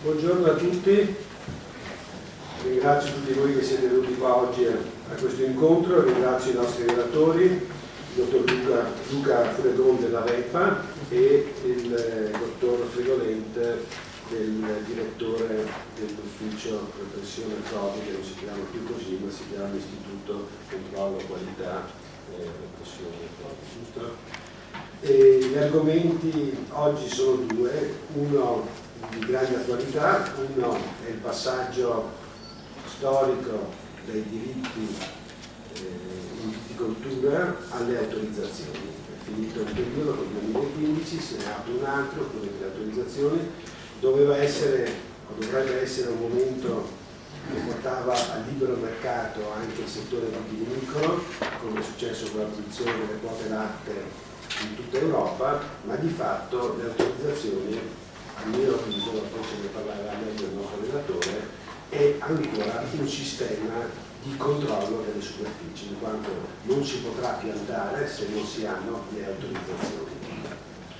Buongiorno a tutti, ringrazio tutti voi che siete venuti qua oggi a questo incontro, ringrazio i nostri relatori, il dottor Luca Fregon della VEPA e il dottor Fregolente, del direttore dell'ufficio repressione frodi, che non si chiama più così ma si chiama Istituto Controllo Qualità Repressione Frodi, giusto? E gli argomenti oggi sono due, uno di grande attualità, uno è il passaggio storico dai diritti in viticoltura alle autorizzazioni. È finito un periodo con il 2015, se ne apre un altro con le autorizzazioni. Doveva essere o dovrebbe essere un momento che portava al libero mercato anche il settore vitivinicolo, come è successo con l'abolizione delle quote latte in tutta Europa, ma di fatto le autorizzazioni, a mio avviso, poi se ne parlerà meglio il nostro relatore, è ancora un sistema di controllo delle superfici, in quanto non si potrà piantare se non si hanno le autorizzazioni.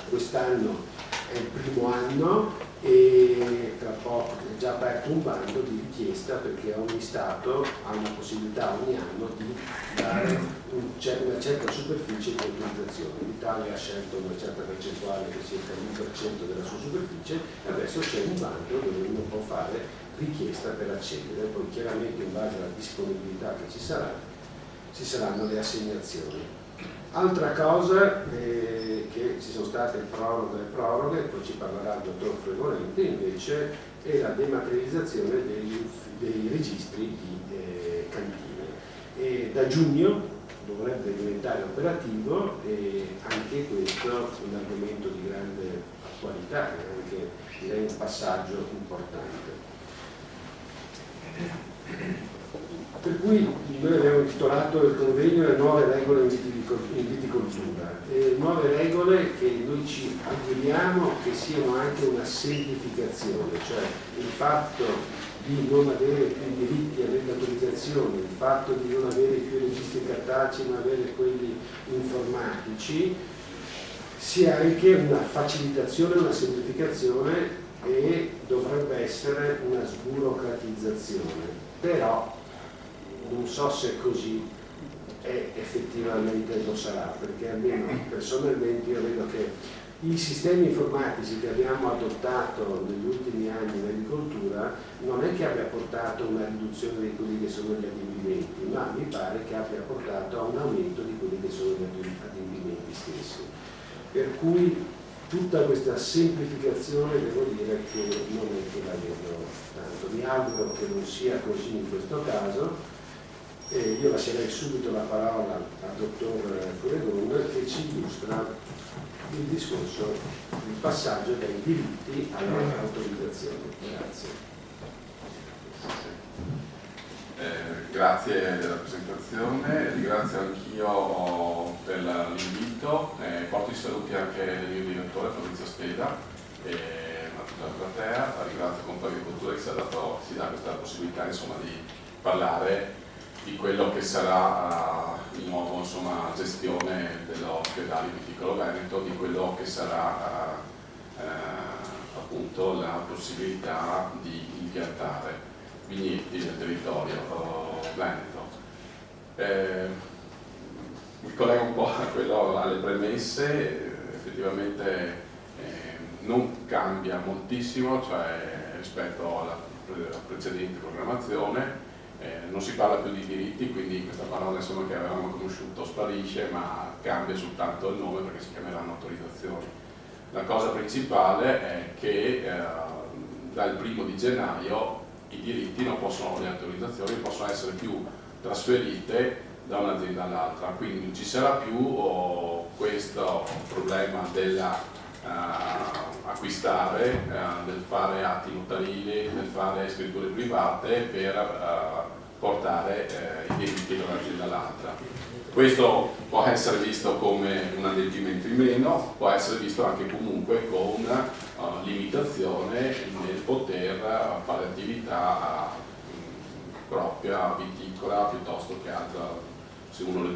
Quest'anno è il primo anno e tra poco è già aperto un bando di richiesta, perché ogni Stato ha una possibilità ogni anno di dare una certa superficie di autorizzazione. L'Italia ha scelto una certa percentuale, che circa l'1% della sua superficie, e adesso c'è un bando dove uno può fare richiesta per accedere, poi chiaramente in base alla disponibilità che ci sarà ci saranno le assegnazioni. Altra cosa che ci sono state proroghe, poi ci parlerà il dottor Fregolente, invece è la dematerializzazione dei registri di cantine. E da giugno dovrebbe diventare operativo, e anche questo è un argomento di grande attualità e anche direi un passaggio importante. Per cui noi abbiamo intitolato il convegno Le nuove regole in viticoltura, e nuove regole che noi ci auguriamo che siano anche una semplificazione, cioè il fatto di non avere più diritti alle autorizzazioni, il fatto di non avere più registri cartacei ma avere quelli informatici, sia anche una facilitazione, una semplificazione, e dovrebbe essere una sburocratizzazione. Però non so se così effettivamente lo sarà, perché almeno personalmente io vedo che i sistemi informatici che abbiamo adottato negli ultimi anni in agricoltura non è che abbia portato a una riduzione di quelli che sono gli adempimenti, ma mi pare che abbia portato a un aumento di quelli che sono gli adempimenti stessi. Per cui tutta questa semplificazione devo dire che non è che la vedo tanto. Mi auguro che non sia così in questo caso. Io lascerei subito la parola al dottor Fregon, che ci illustra il discorso, il passaggio dai diritti alle autorizzazioni. Grazie. Grazie della presentazione, ringrazio anch'io per l'invito, porto i saluti anche del mio direttore Fabrizio Steda e a tutta la platea. Ringrazio Confagricoltura che si dà questa possibilità, insomma, di parlare di quello che sarà il nuovo, insomma, gestione dell'ospedale Viticolo Veneto, di quello che sarà appunto la possibilità di impiantare vigneti nel territorio veneto. Mi collego un po' a quello, alle premesse. Effettivamente non cambia moltissimo, cioè rispetto alla precedente programmazione. Non si parla più di diritti, quindi questa parola, insomma, che avevamo conosciuto sparisce, ma cambia soltanto il nome perché si chiameranno autorizzazioni. La cosa principale è che dal 1° gennaio i diritti non possono, le autorizzazioni possono essere più trasferite da un'azienda all'altra, quindi non ci sarà più questo problema della acquistare, del fare atti notarili, del fare scritture private per portare i diritti da un'azienda all'altra. Questo può essere visto come un adempimento in meno, può essere visto anche comunque con una limitazione nel poter fare attività propria viticola piuttosto che altra. Se uno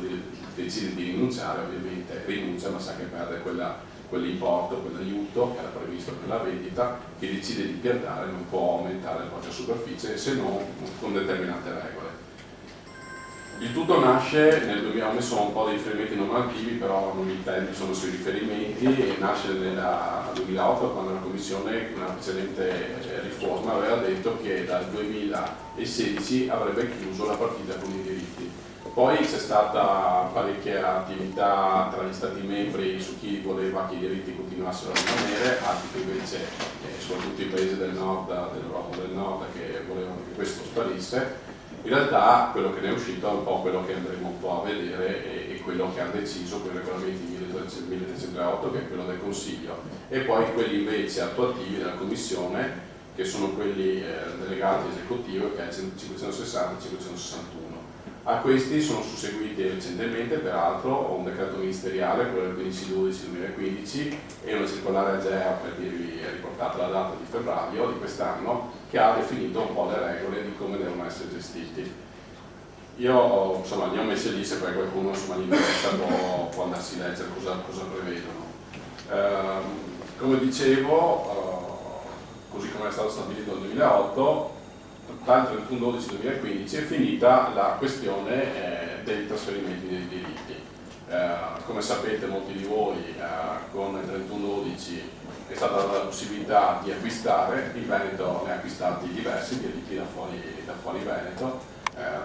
decide di rinunciare, ovviamente rinuncia, ma sa che perde quella quell'importo, quell'aiuto che era previsto per la vendita, chi decide di piantare non può aumentare la propria superficie se non con determinate regole. Il tutto nasce nel 2000, ho messo un po' di riferimenti normativi, però non mi intendo, sono sui riferimenti, e nasce nel 2008 quando la Commissione, una precedente riforma, aveva detto che dal 2016 avrebbe chiuso la partita con i diritti. Poi c'è stata parecchia attività tra gli Stati membri su chi voleva che i diritti continuassero a rimanere, altri che invece, soprattutto i paesi del nord, dell'Europa del nord, che volevano che questo sparisse. In realtà quello che ne è uscito è un po' quello che andremo un po' a vedere e quello che hanno deciso con i regolamenti 1308, che è quello del Consiglio, e poi quelli invece attuativi della Commissione, che sono quelli delegati esecutivi, che è il 560 e 561. A questi sono susseguiti recentemente, peraltro, un decreto ministeriale, quello del 15/12/2015, e una circolare AGEA, per dirvi, è riportata la data di febbraio di quest'anno, che ha definito un po' le regole di come devono essere gestiti. Io insomma li ho messi lì, se poi qualcuno insomma, gli interessa può andarsi a leggere cosa prevedono. Come dicevo, così come è stato stabilito nel 2008, dal 31/12/2015 è finita la questione dei trasferimenti dei diritti. Come sapete molti di voi, con il 31/12 è stata data la possibilità di acquistare, il Veneto ne ha acquistati diversi diritti da fuori Veneto.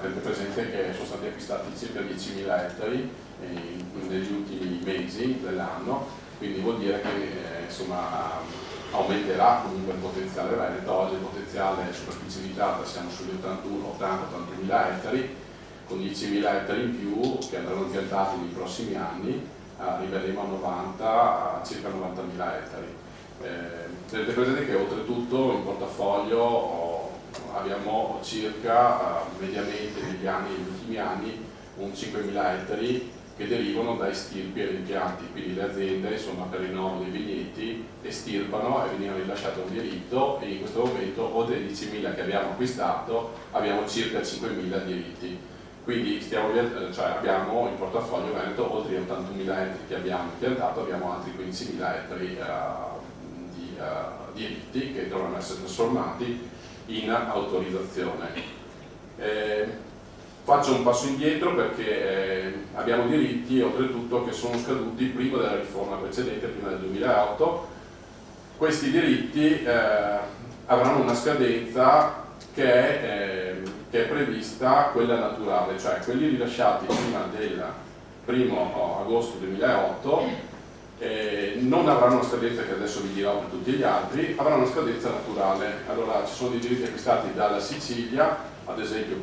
Tenete presente che sono stati acquistati circa 10.000 ettari negli ultimi mesi dell'anno, quindi vuol dire che insomma aumenterà comunque il potenziale Veneto. Oggi il potenziale superficie abitata siamo sugli 80-81.000 ettari, con 10.000 ettari in più che andranno piantati nei prossimi anni arriveremo a circa 90.000 ettari. Tenete presente che oltretutto in portafoglio abbiamo circa mediamente negli ultimi anni un 5.000 ettari che derivano da estirpi e rimpianti, quindi le aziende insomma, per il rinnovo dei vigneti estirpano e venivano rilasciati un diritto, e in questo momento oltre ai 10.000 che abbiamo acquistato abbiamo circa 5.000 diritti, quindi abbiamo in portafoglio Veneto oltre ai 81.000 ettari che abbiamo impiantato, abbiamo altri 15.000 ettari di diritti che dovranno essere trasformati in autorizzazione. Faccio un passo indietro perché abbiamo diritti oltretutto che sono scaduti prima della riforma precedente, prima del 2008. Questi diritti avranno una scadenza che è prevista, quella naturale, cioè quelli rilasciati prima del 1° agosto 2008 non avranno una scadenza che adesso vi dirò per tutti gli altri, avranno una scadenza naturale. Allora ci sono dei diritti acquistati dalla Sicilia, ad esempio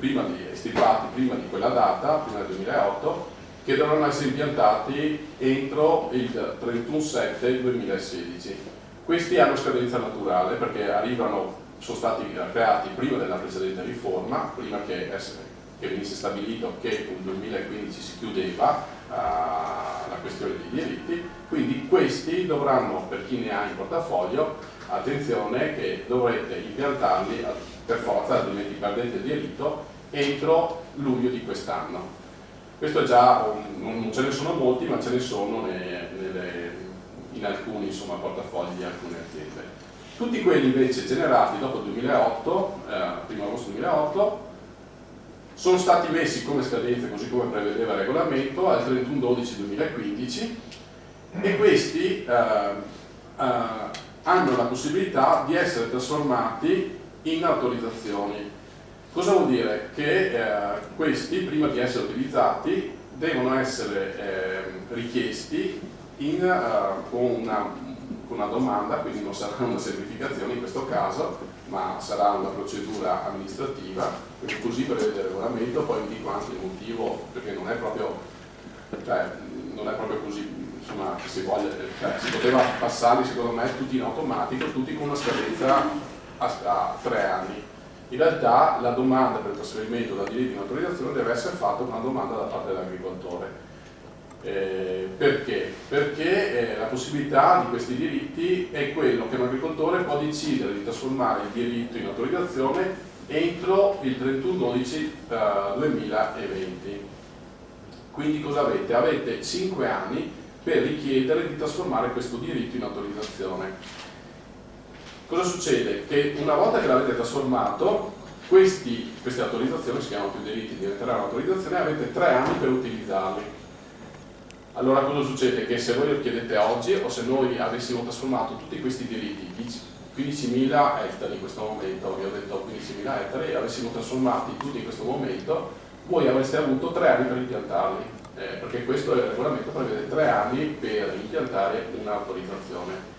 stipulati prima di quella data, prima del 2008, che dovranno essere impiantati entro il 31/7/2016. Questi hanno scadenza naturale perché sono stati creati prima della precedente riforma, prima che venisse stabilito che nel 2015 si chiudeva la questione dei diritti, quindi questi dovranno, per chi ne ha in portafoglio, attenzione che dovrete impiantarli per forza, altrimenti perdete il diritto, entro luglio di quest'anno. Questo è già, non ce ne sono molti, ma ce ne sono in alcuni portafogli di alcune aziende. Tutti quelli invece generati dopo il 2008, 1° agosto 2008, sono stati messi come scadenza, così come prevedeva il regolamento, al 31/12/2015, e questi hanno la possibilità di essere trasformati in autorizzazioni. Cosa vuol dire? Che questi, prima di essere utilizzati, devono essere richiesti con una domanda, quindi non sarà una semplificazione in questo caso, ma sarà una procedura amministrativa, perché così prevede il regolamento. Poi vi dico anche il motivo, perché non è proprio così, insomma, che si poteva passarli secondo me tutti in automatico, tutti con una scadenza a 3 anni. In realtà la domanda per il trasferimento da diritto in autorizzazione deve essere fatta una domanda da parte dell'agricoltore. Perché? Perché la possibilità di questi diritti è quello che un agricoltore può decidere di trasformare il diritto in autorizzazione entro il 31/12/2020. Quindi cosa avete? Avete 5 anni per richiedere di trasformare questo diritto in autorizzazione. Cosa succede? Che una volta che l'avete trasformato, queste autorizzazioni si chiamano più diritti, diventeranno autorizzazione e avete 3 anni per utilizzarli. Allora cosa succede? Che se voi lo chiedete oggi o se noi avessimo trasformato tutti questi diritti, 15.000 ettari in questo momento, vi ho detto 15.000 ettari, e avessimo trasformati tutti in questo momento, voi avreste avuto 3 anni per impiantarli, perché questo il regolamento prevede 3 anni per impiantare un'autorizzazione.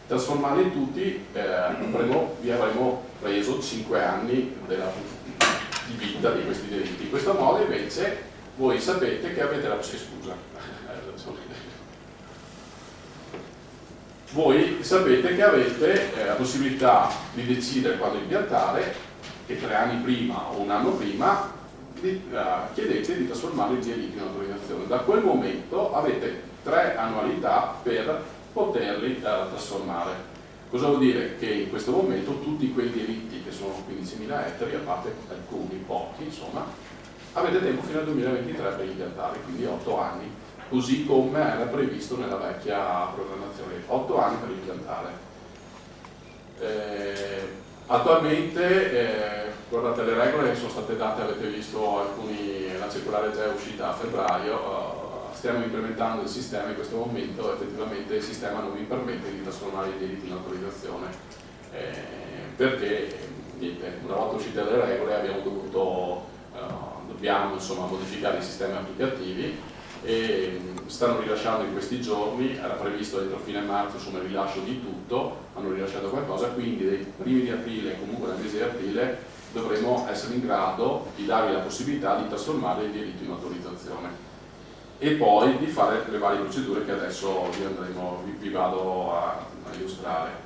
Trasformarli tutti vi avremmo preso 5 anni di vita di questi diritti. In questo modo invece voi sapete che avete voi sapete che avete la possibilità di decidere quando impiantare, e 3 anni prima o un anno prima chiedete di trasformare i diritti in autorizzazione. Da quel momento avete 3 annualità per poterli trasformare. Cosa vuol dire? Che in questo momento tutti quei diritti che sono 15.000 ettari, a parte alcuni, pochi insomma, avete tempo fino al 2023 per impiantare, quindi 8 anni, così come era previsto nella vecchia programmazione, 8 anni per impiantare. Attualmente, guardate, le regole sono state date, avete visto la circolare già è uscita a febbraio, stiamo implementando il sistema. In questo momento effettivamente il sistema non vi permette di trasformare i diritti in autorizzazione, perché niente, una volta uscite le regole dobbiamo insomma modificare i sistemi applicativi, e stanno rilasciando in questi giorni, era previsto entro fine marzo insomma il rilascio di tutto, hanno rilasciato qualcosa, quindi dai primi di aprile, comunque dal mese di aprile, dovremo essere in grado di darvi la possibilità di trasformare il diritto in autorizzazione e poi di fare le varie procedure che adesso vi vado a illustrare.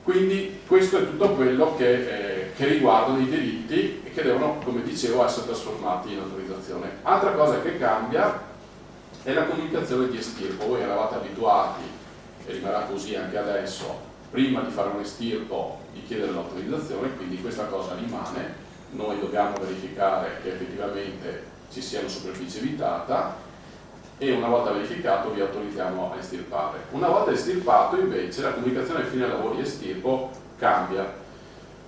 Quindi questo è tutto quello che riguardano i diritti e che devono, come dicevo, essere trasformati in autorizzazione. Altra cosa che cambia è la comunicazione di estirpo. Voi eravate abituati, e rimarrà così anche adesso, prima di fare un estirpo di chiedere l'autorizzazione, quindi questa cosa rimane. Noi dobbiamo verificare che effettivamente ci sia una superficie evitata e una volta verificato vi autorizziamo a estirpare. Una volta estirpato invece la comunicazione a fine lavori estirpo cambia.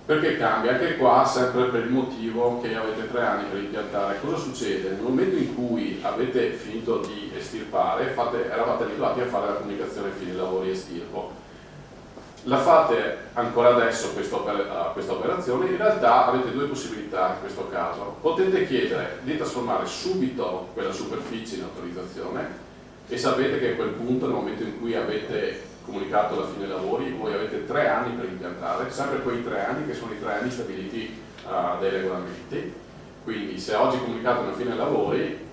Perché cambia? Anche qua sempre per il motivo che avete 3 anni per impiantare. Cosa succede? Nel momento in cui avete finito di estirpare, eravate abituati a fare la comunicazione a fine lavori estirpo. La fate ancora adesso questa operazione, in realtà avete 2 possibilità in questo caso. Potete chiedere di trasformare subito quella superficie in autorizzazione e sapete che a quel punto, nel momento in cui avete comunicato la fine lavori, voi avete 3 anni per impiantare, sempre quei 3 anni che sono i 3 anni stabiliti dai regolamenti. Quindi se oggi comunicate una fine lavori,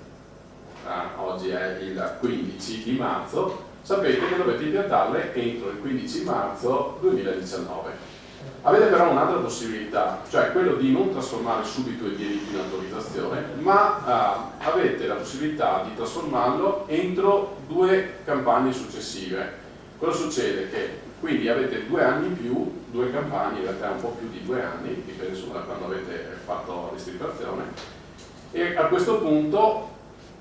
oggi è il 15 di marzo, sapete che dovete impiantarle entro il 15 marzo 2019. Avete però un'altra possibilità, cioè quello di non trasformare subito i diritti in autorizzazione, ma avete la possibilità di trasformarlo entro 2 campagne successive. Cosa succede? Che quindi avete 2 anni in più, 2 campagne, in realtà un po' più di 2 anni, dipende da quando avete fatto l'estirpazione, e a questo punto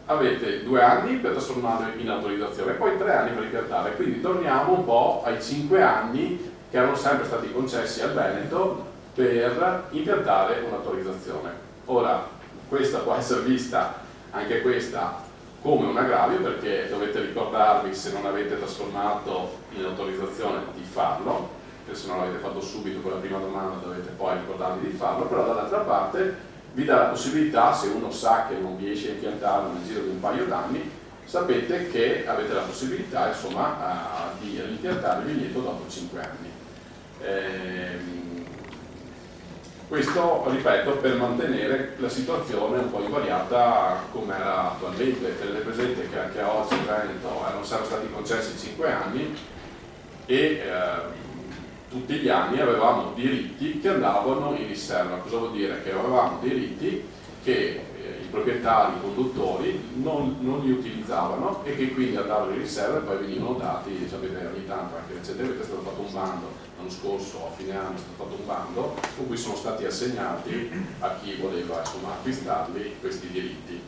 avete 2 anni per trasformarlo in autorizzazione e poi 3 anni per impiantare, quindi torniamo un po' ai 5 anni che erano sempre stati concessi al Veneto per impiantare un'autorizzazione. Ora, questa può essere vista, anche questa, come un aggravio, perché dovete ricordarvi, se non avete trasformato in autorizzazione, di farlo, perché se non l'avete fatto subito con la prima domanda dovete poi ricordarvi di farlo, però dall'altra parte vi dà la possibilità, se uno sa che non riesce a impiantarlo nel giro di un paio d'anni, sapete che avete la possibilità insomma di rimpiantare il vigneto dopo 5 anni. Questo, ripeto, per mantenere la situazione un po' invariata come era attualmente. Tenete presente che anche oggi in Veneto erano sempre stati concessi 5 anni e tutti gli anni avevamo diritti che andavano in riserva. Cosa vuol dire? Che avevamo diritti che i proprietari, i conduttori non li utilizzavano e che quindi andavano in riserva e poi venivano dati. Sapete, ogni tanto, anche recentemente è stato fatto un bando, l'anno scorso a fine anno è stato fatto un bando con cui sono stati assegnati a chi voleva insomma acquistarli questi diritti.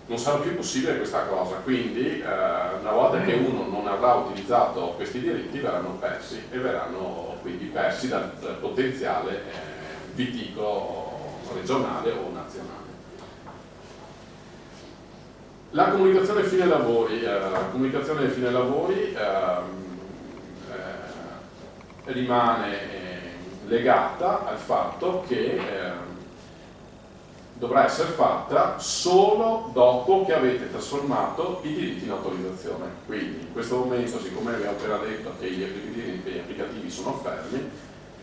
non sarà più possibile questa cosa, quindi una volta che uno non avrà utilizzato questi diritti verranno persi e verranno quindi persi dal potenziale viticolo regionale o nazionale. La comunicazione fine lavori, rimane legata al fatto che dovrà essere fatta solo dopo che avete trasformato i diritti in autorizzazione. Quindi in questo momento, siccome abbiamo appena detto che gli applicativi sono fermi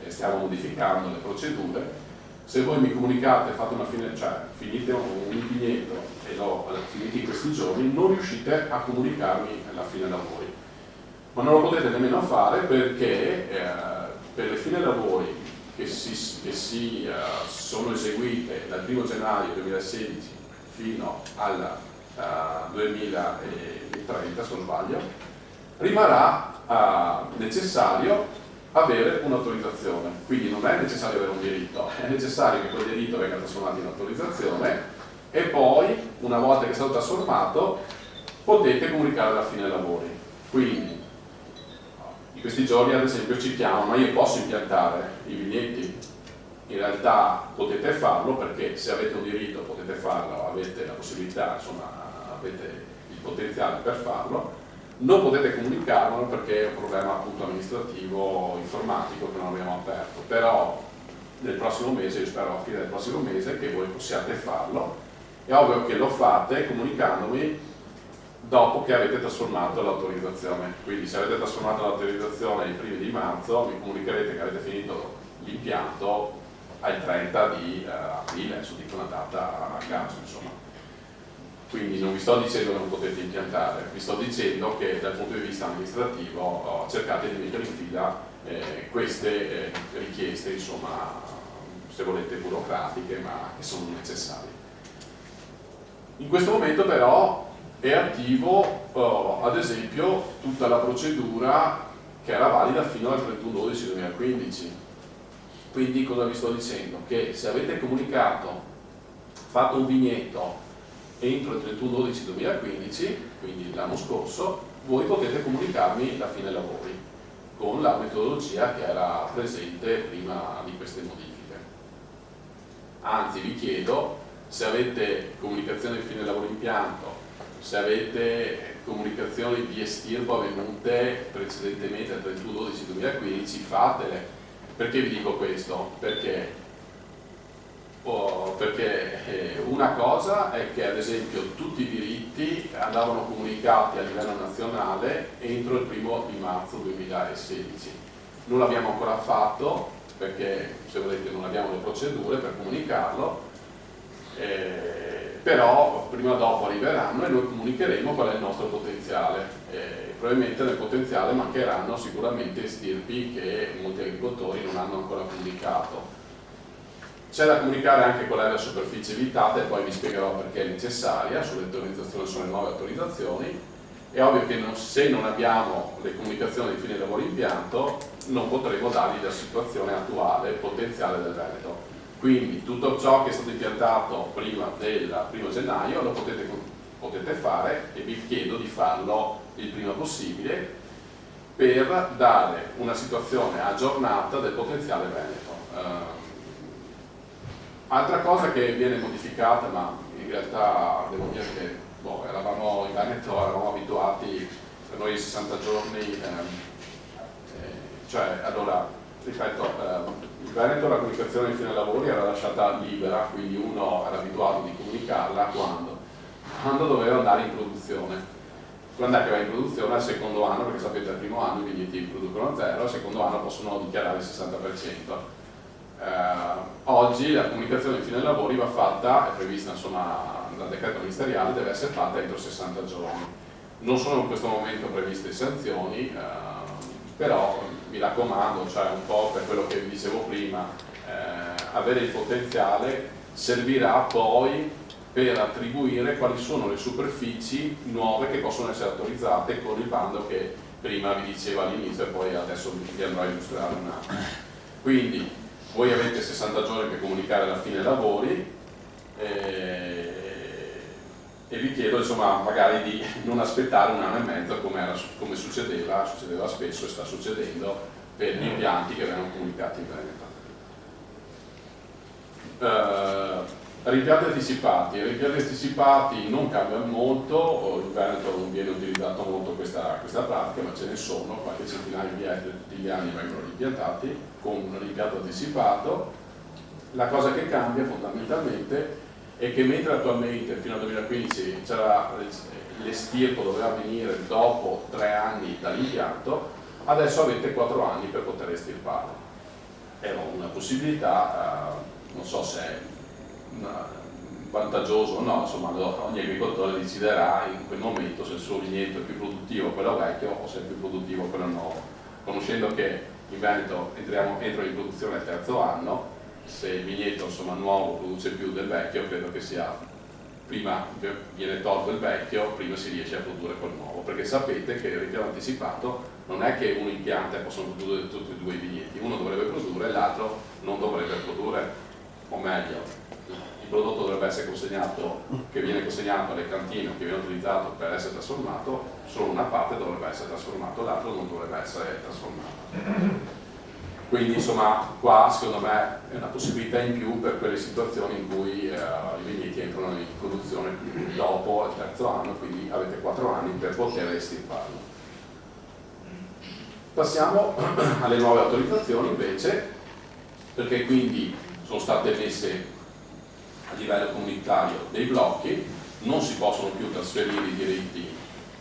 e stiamo modificando le procedure, se voi mi comunicate, fate una fine, cioè finite un impegno e lo finite in questi giorni, non riuscite a comunicarmi la fine lavori. Ma non lo potete nemmeno fare perché per le fine lavori che sono eseguite dal 1 gennaio 2016 fino al 2030, se non sbaglio, rimarrà necessario avere un'autorizzazione. Quindi non è necessario avere un diritto, è necessario che quel diritto venga trasformato in autorizzazione e poi, una volta che è stato trasformato, potete comunicare la fine lavori. Quindi in questi giorni ad esempio ci chiamano: ma io posso impiantare i vigneti? In realtà potete farlo, perché se avete un diritto potete farlo, avete la possibilità, insomma avete il potenziale per farlo. Non potete comunicarlo perché è un problema appunto amministrativo, informatico che non abbiamo aperto, però nel prossimo mese, io spero a fine del prossimo mese, che voi possiate farlo. È ovvio che lo fate comunicandomi dopo che avete trasformato l'autorizzazione. Quindi se avete trasformato l'autorizzazione ai primi di marzo, mi comunicherete che avete finito l'impianto al 30 di aprile, adesso dico una data a caso, insomma. Quindi non vi sto dicendo che non potete impiantare, vi sto dicendo che dal punto di vista amministrativo cercate di mettere in fila queste richieste, insomma, se volete burocratiche, ma che sono necessarie. In questo momento però è attivo ad esempio tutta la procedura che era valida fino al 31/12/2015. Quindi cosa vi sto dicendo? Che se avete comunicato, fatto un vigneto entro il 31/12/2015, quindi l'anno scorso, voi potete comunicarmi la fine lavori con la metodologia che era presente prima di queste modifiche. Anzi, vi chiedo, se avete comunicazione di fine lavori impianto, se avete comunicazioni di estirpo avvenute precedentemente al 31/12/2015, fatele. Perché vi dico questo? Perché una cosa è che ad esempio tutti i diritti andavano comunicati a livello nazionale entro il 1 di marzo 2016. Non l'abbiamo ancora fatto perché, se volete, non abbiamo le procedure per comunicarlo, però prima o dopo arriveranno e noi comunicheremo qual è il nostro potenziale. Probabilmente nel potenziale mancheranno sicuramente stirpi che molti agricoltori non hanno ancora comunicato. C'è da comunicare anche qual è la superficie evitata e poi vi spiegherò perché è necessaria sulle nuove autorizzazioni. È ovvio che se non abbiamo le comunicazioni di fine lavoro impianto non potremo dargli la situazione attuale potenziale del Veneto. Quindi tutto ciò che è stato impiantato prima del 1 gennaio lo potete fare e vi chiedo di farlo il prima possibile per dare una situazione aggiornata del potenziale Veneto. Altra cosa che viene modificata, ma in realtà devo dire che eravamo in Veneto, eravamo abituati, per noi 60 giorni, allora, ripeto, in Veneto la comunicazione di fine lavori era lasciata libera, quindi uno era abituato di comunicarla quando doveva andare in produzione. Quando è che va in produzione? Al secondo anno, perché sapete al primo anno i vigneti producono 0, al secondo anno possono dichiarare il 60%. Oggi la comunicazione di fine lavori va fatta, è prevista insomma dal decreto ministeriale, deve essere fatta entro 60 giorni. Non sono in questo momento previste sanzioni, però mi raccomando, cioè un po' per quello che vi dicevo prima, avere il potenziale servirà poi per attribuire quali sono le superfici nuove che possono essere autorizzate con il bando che prima vi dicevo all'inizio e poi adesso vi andrò a illustrare un attimo. Quindi voi avete 60 giorni per comunicare la fine lavori e vi chiedo insomma magari di non aspettare un anno e mezzo come succedeva spesso e sta succedendo per gli impianti che vengono comunicati in Veneto. Rimpianti anticipati non cambiano molto, in Veneto non viene utilizzato molto questa pratica, ma ce ne sono, qualche centinaio di ettari tutti gli anni vengono rimpiantati con un rimpianto anticipato. La cosa che cambia fondamentalmente è che mentre attualmente fino al 2015 c'era l'estirpo doveva avvenire dopo 3 anni dall'impianto, adesso avete 4 anni per poter estirpare. È una possibilità, non so se è vantaggioso o no, insomma ogni agricoltore deciderà in quel momento se il suo vigneto è più produttivo quello vecchio o se è più produttivo quello nuovo. Conoscendo che in Veneto entro in produzione al 3° anno, se il vigneto insomma nuovo produce più del vecchio, credo che sia prima viene tolto il vecchio, prima si riesce a produrre quel nuovo, perché sapete che il rimpianto anticipato non è che un impianto possono produrre tutti e 2 i vigneti, uno dovrebbe produrre e l'altro non dovrebbe produrre, o meglio il prodotto dovrebbe essere consegnato, che viene consegnato alle cantine o che viene utilizzato per essere trasformato, solo una parte dovrebbe essere trasformato, l'altro non dovrebbe essere trasformato. Quindi insomma qua secondo me è una possibilità in più per quelle situazioni in cui i vigneti entrano in produzione dopo il 3° anno, quindi avete 4 anni per poter estirparlo. Passiamo alle nuove autorizzazioni invece, perché quindi sono state messe a livello comunitario dei blocchi, non si possono più trasferire i diritti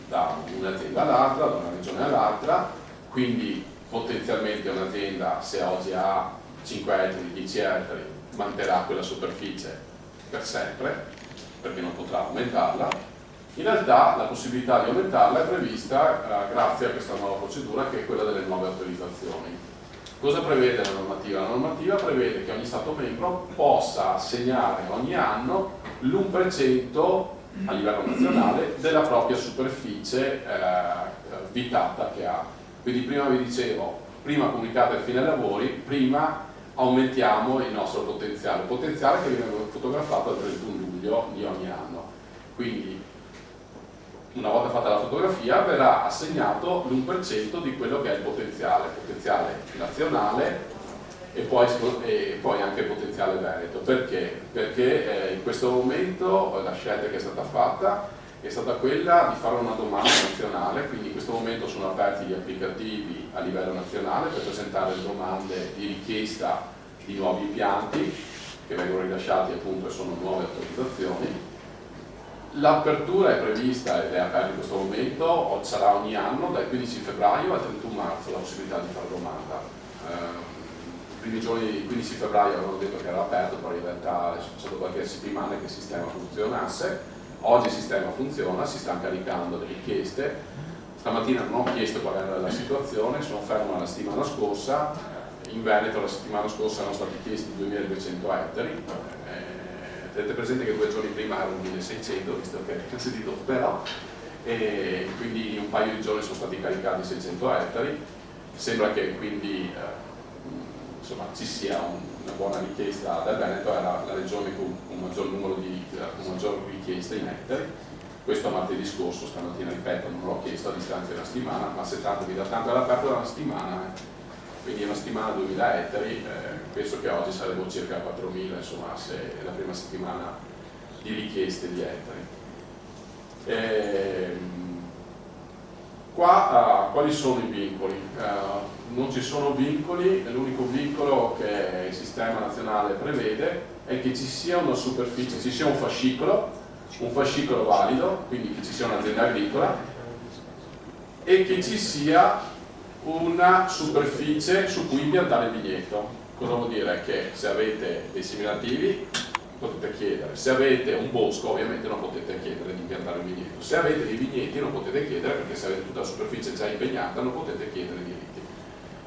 da un'azienda all'altra, da una regione all'altra, quindi potenzialmente un'azienda, se oggi ha 5 ettari, 10 ettari, manterrà quella superficie per sempre, perché non potrà aumentarla. In realtà la possibilità di aumentarla è prevista grazie a questa nuova procedura, che è quella delle nuove autorizzazioni. Cosa prevede la normativa? La normativa prevede che ogni Stato membro possa assegnare ogni anno l'1% a livello nazionale della propria superficie vitata che ha. Quindi prima vi dicevo, prima comunicate il fine lavori, prima aumentiamo il nostro potenziale che viene fotografato al 31 luglio di ogni anno. Quindi una volta fatta la fotografia verrà assegnato l'1% di quello che è il potenziale nazionale e poi anche il potenziale veneto. Perché? Perché in questo momento la scelta che è stata fatta è stata quella di fare una domanda nazionale, quindi in questo momento sono aperti gli applicativi a livello nazionale per presentare domande di richiesta di nuovi impianti che vengono rilasciati appunto e sono nuove autorizzazioni. L'apertura è prevista ed è aperta in questo momento, sarà ogni anno dal 15 febbraio al 31 marzo la possibilità di fare domanda. I primi giorni del 15 febbraio avevano detto che era aperto, poi in realtà è successo qualche settimana che il sistema funzionasse. Oggi il sistema funziona, si stanno caricando le richieste. Stamattina non ho chiesto qual era la situazione, sono fermo la settimana scorsa. In Veneto la settimana scorsa erano stati chiesti 2200 ettari. Tenete presente che 2 giorni prima erano 1600, visto che ho sentito però, e quindi in un paio di giorni sono stati caricati 600 ettari. Sembra che quindi insomma, ci sia una buona richiesta dal Veneto, era la regione con un maggior numero di maggior richieste in ettari. Questo martedì scorso, stamattina ripeto, non l'ho chiesto a distanza di una settimana, ma se tanto vi dà tanto all'aperto da una settimana, quindi una settimana 2000 ettari, penso che oggi sarebbero circa 4000, insomma, se è la prima settimana di richieste di ettari. Qua quali sono i vincoli? Non ci sono vincoli, l'unico vincolo che il sistema nazionale prevede è che ci sia una superficie, ci sia un fascicolo valido, quindi che ci sia un'azienda agricola e che ci sia una superficie su cui impiantare il vigneto. Cosa vuol dire? Che se avete dei seminativi potete chiedere, se avete un bosco ovviamente non potete chiedere di impiantare un vigneto, se avete dei vigneti non potete chiedere, perché se avete tutta la superficie già impegnata non potete chiedere diritti.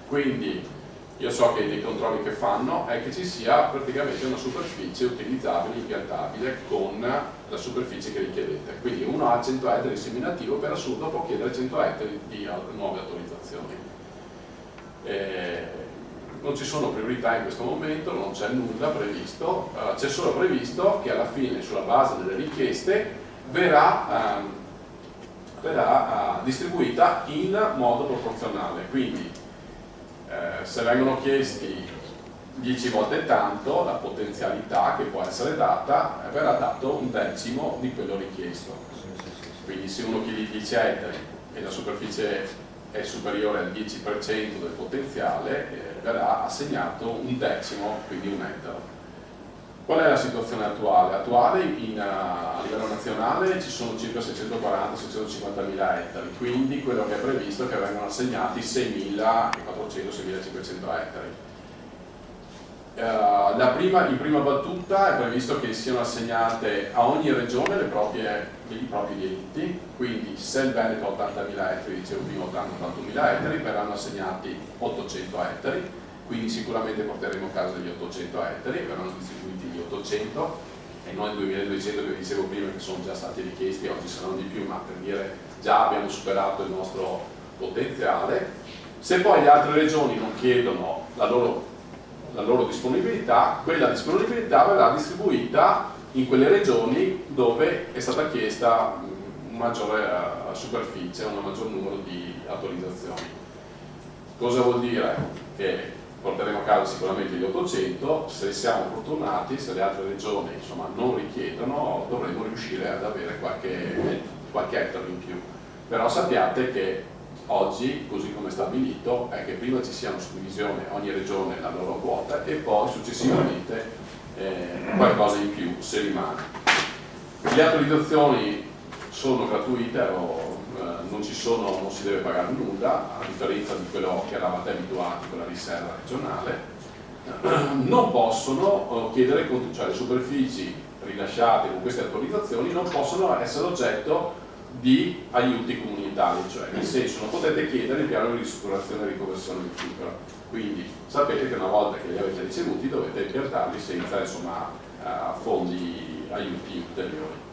Quindi io so che dei controlli che fanno è che ci sia praticamente una superficie utilizzabile, impiantabile con la superficie che richiedete. Quindi uno ha 100 ettari di seminativo, per assurdo può chiedere 100 ettari di nuove autorizzazioni. Non ci sono priorità in questo momento, non c'è nulla previsto, c'è solo previsto che alla fine, sulla base delle richieste, verrà distribuita in modo proporzionale. Quindi se vengono chiesti 10 volte tanto, la potenzialità che può essere data verrà dato un decimo di quello richiesto. Quindi se uno chiede 10 ettari e la superficie è superiore al 10% del potenziale, verrà assegnato un decimo, quindi un ettaro. Qual è la situazione attuale? A livello nazionale ci sono circa 640-650 mila ettari, quindi quello che è previsto è che vengano assegnati 6.400-6.500 ettari. In prima battuta è previsto che siano assegnate a ogni regione i propri diritti, quindi se il Veneto ha 80.000 ettari, dicevo prima 80.000 ettari, verranno assegnati 800 ettari, quindi sicuramente porteremo a casa gli 800 ettari, verranno distribuiti gli 800 e non i 2200 che vi dicevo prima che sono già stati richiesti, oggi saranno di più, ma per dire già abbiamo superato il nostro potenziale. Se poi le altre regioni non chiedono la loro disponibilità, quella disponibilità verrà distribuita in quelle regioni dove è stata chiesta una maggiore superficie, un maggior numero di autorizzazioni. Cosa vuol dire? Che porteremo a casa sicuramente gli 800, se siamo fortunati, se le altre regioni insomma, non richiedono, dovremo riuscire ad avere qualche ettaro in più. Però sappiate che oggi, così come stabilito, è che prima ci sia una suddivisione, ogni regione la loro quota, e poi successivamente qualcosa in più se rimane. Le autorizzazioni sono gratuite, non si deve pagare nulla, a differenza di quello che eravate abituati con la riserva regionale. Non possono chiedere, cioè le superfici rilasciate con queste autorizzazioni non possono essere oggetto di aiuti comunitari, cioè nel senso non potete chiedere il piano di ristrutturazione e riconversione di fibra, quindi sapete che una volta che li avete ricevuti dovete impiantarli senza insomma fondi, aiuti ulteriori.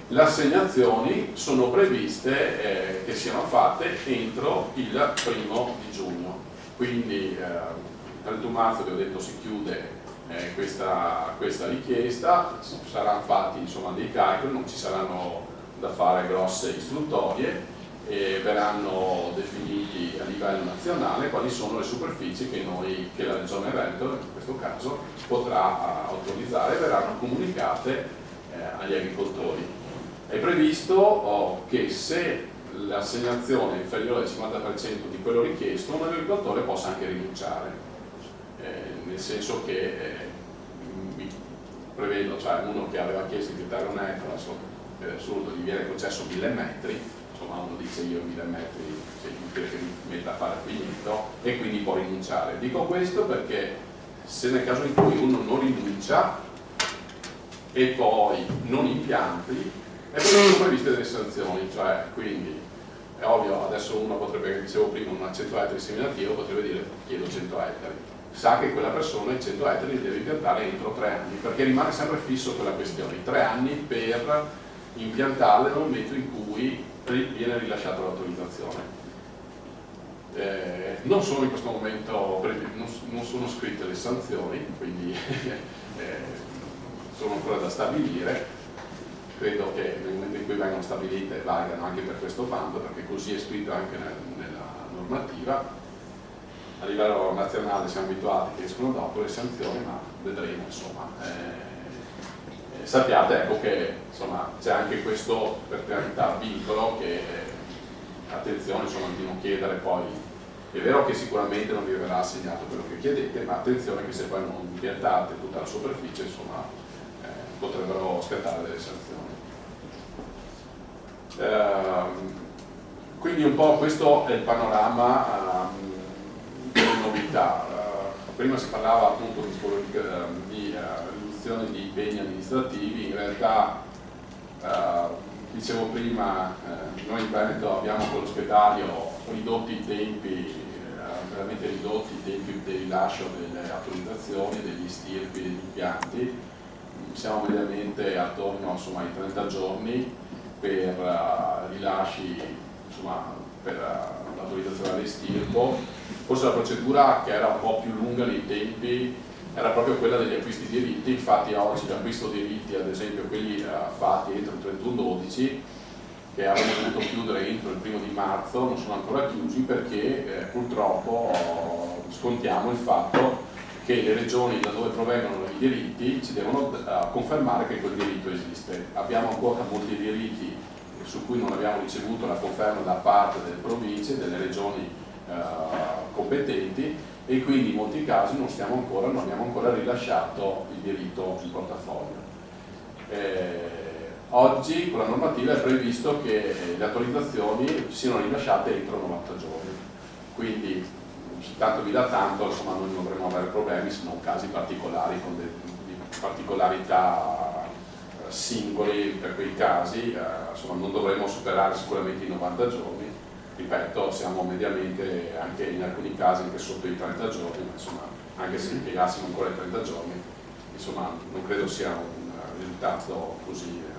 Le assegnazioni sono previste che siano fatte entro il 1° di giugno, quindi il 31 marzo vi ho detto si chiude questa richiesta, saranno fatti insomma dei calcoli, non ci saranno da fare grosse istruttorie e verranno definiti a livello nazionale quali sono le superfici che la Regione Veneto in questo caso potrà autorizzare e verranno comunicate agli agricoltori. È previsto che se l'assegnazione è inferiore al 50% di quello richiesto, un agricoltore possa anche rinunciare, nel senso che prevedo, cioè uno che aveva chiesto di piantare un ettaro, per assurdo gli viene concesso 1000 metri, insomma uno dice io 1000 metri c'è inutile che mi metta a fare qui niente, e quindi può rinunciare. Dico questo perché se nel caso in cui uno non rinuncia e poi non impianti, e poi sono previste delle sanzioni, cioè quindi è ovvio, adesso uno potrebbe, dicevo prima, una 100 ettari seminativo potrebbe dire chiedo 100 ettari, sa che quella persona i 100 ettari li deve impiantare entro 3 anni, perché rimane sempre fisso quella questione, 3 anni per impiantarle nel momento in cui viene rilasciata l'autorizzazione. Non sono in questo momento, non sono scritte le sanzioni, quindi sono ancora da stabilire. Credo che nel momento in cui vengono stabilite valgano anche per questo bando, perché così è scritto anche nella normativa. A livello nazionale siamo abituati che escono dopo le sanzioni, ma vedremo insomma. Sappiate ecco che insomma c'è anche questo, per carità, vincolo che attenzione insomma di non chiedere poi, è vero che sicuramente non vi verrà assegnato quello che chiedete, ma attenzione che se poi non impiantate tutta la superficie insomma potrebbero scattare delle sanzioni. Quindi un po' questo è il panorama delle novità. Prima si parlava appunto di riduzione di impegni amministrativi, in realtà dicevo prima noi in Veneto abbiamo con l'ospedale ridotto i tempi, veramente ridotti i tempi di rilascio delle autorizzazioni, degli stirpi, degli impianti. Siamo mediamente attorno insomma, ai 30 giorni per rilasci, insomma, per l'autorizzazione all'estirpo. Forse la procedura che era un po' più lunga nei tempi era proprio quella degli acquisti diritti. Infatti oggi l'acquisto diritti, ad esempio quelli fatti entro il 31/12, che avremmo dovuto chiudere entro il 1° marzo, non sono ancora chiusi perché purtroppo scontiamo il fatto che le regioni da dove provengono i diritti ci devono confermare che quel diritto esiste. Abbiamo ancora molti diritti su cui non abbiamo ricevuto la conferma da parte delle province, delle regioni competenti, e quindi in molti casi non abbiamo ancora rilasciato il diritto in portafoglio. Oggi con la normativa è previsto che le autorizzazioni siano rilasciate entro 90 giorni, quindi tanto vi dà tanto, insomma noi non dovremmo avere problemi se non casi particolari con di particolarità singoli. Per quei casi insomma non dovremmo superare sicuramente i 90 giorni, ripeto, siamo mediamente anche in alcuni casi anche sotto i 30 giorni, ma insomma anche se impiegassimo ancora i 30 giorni, insomma non credo sia un risultato così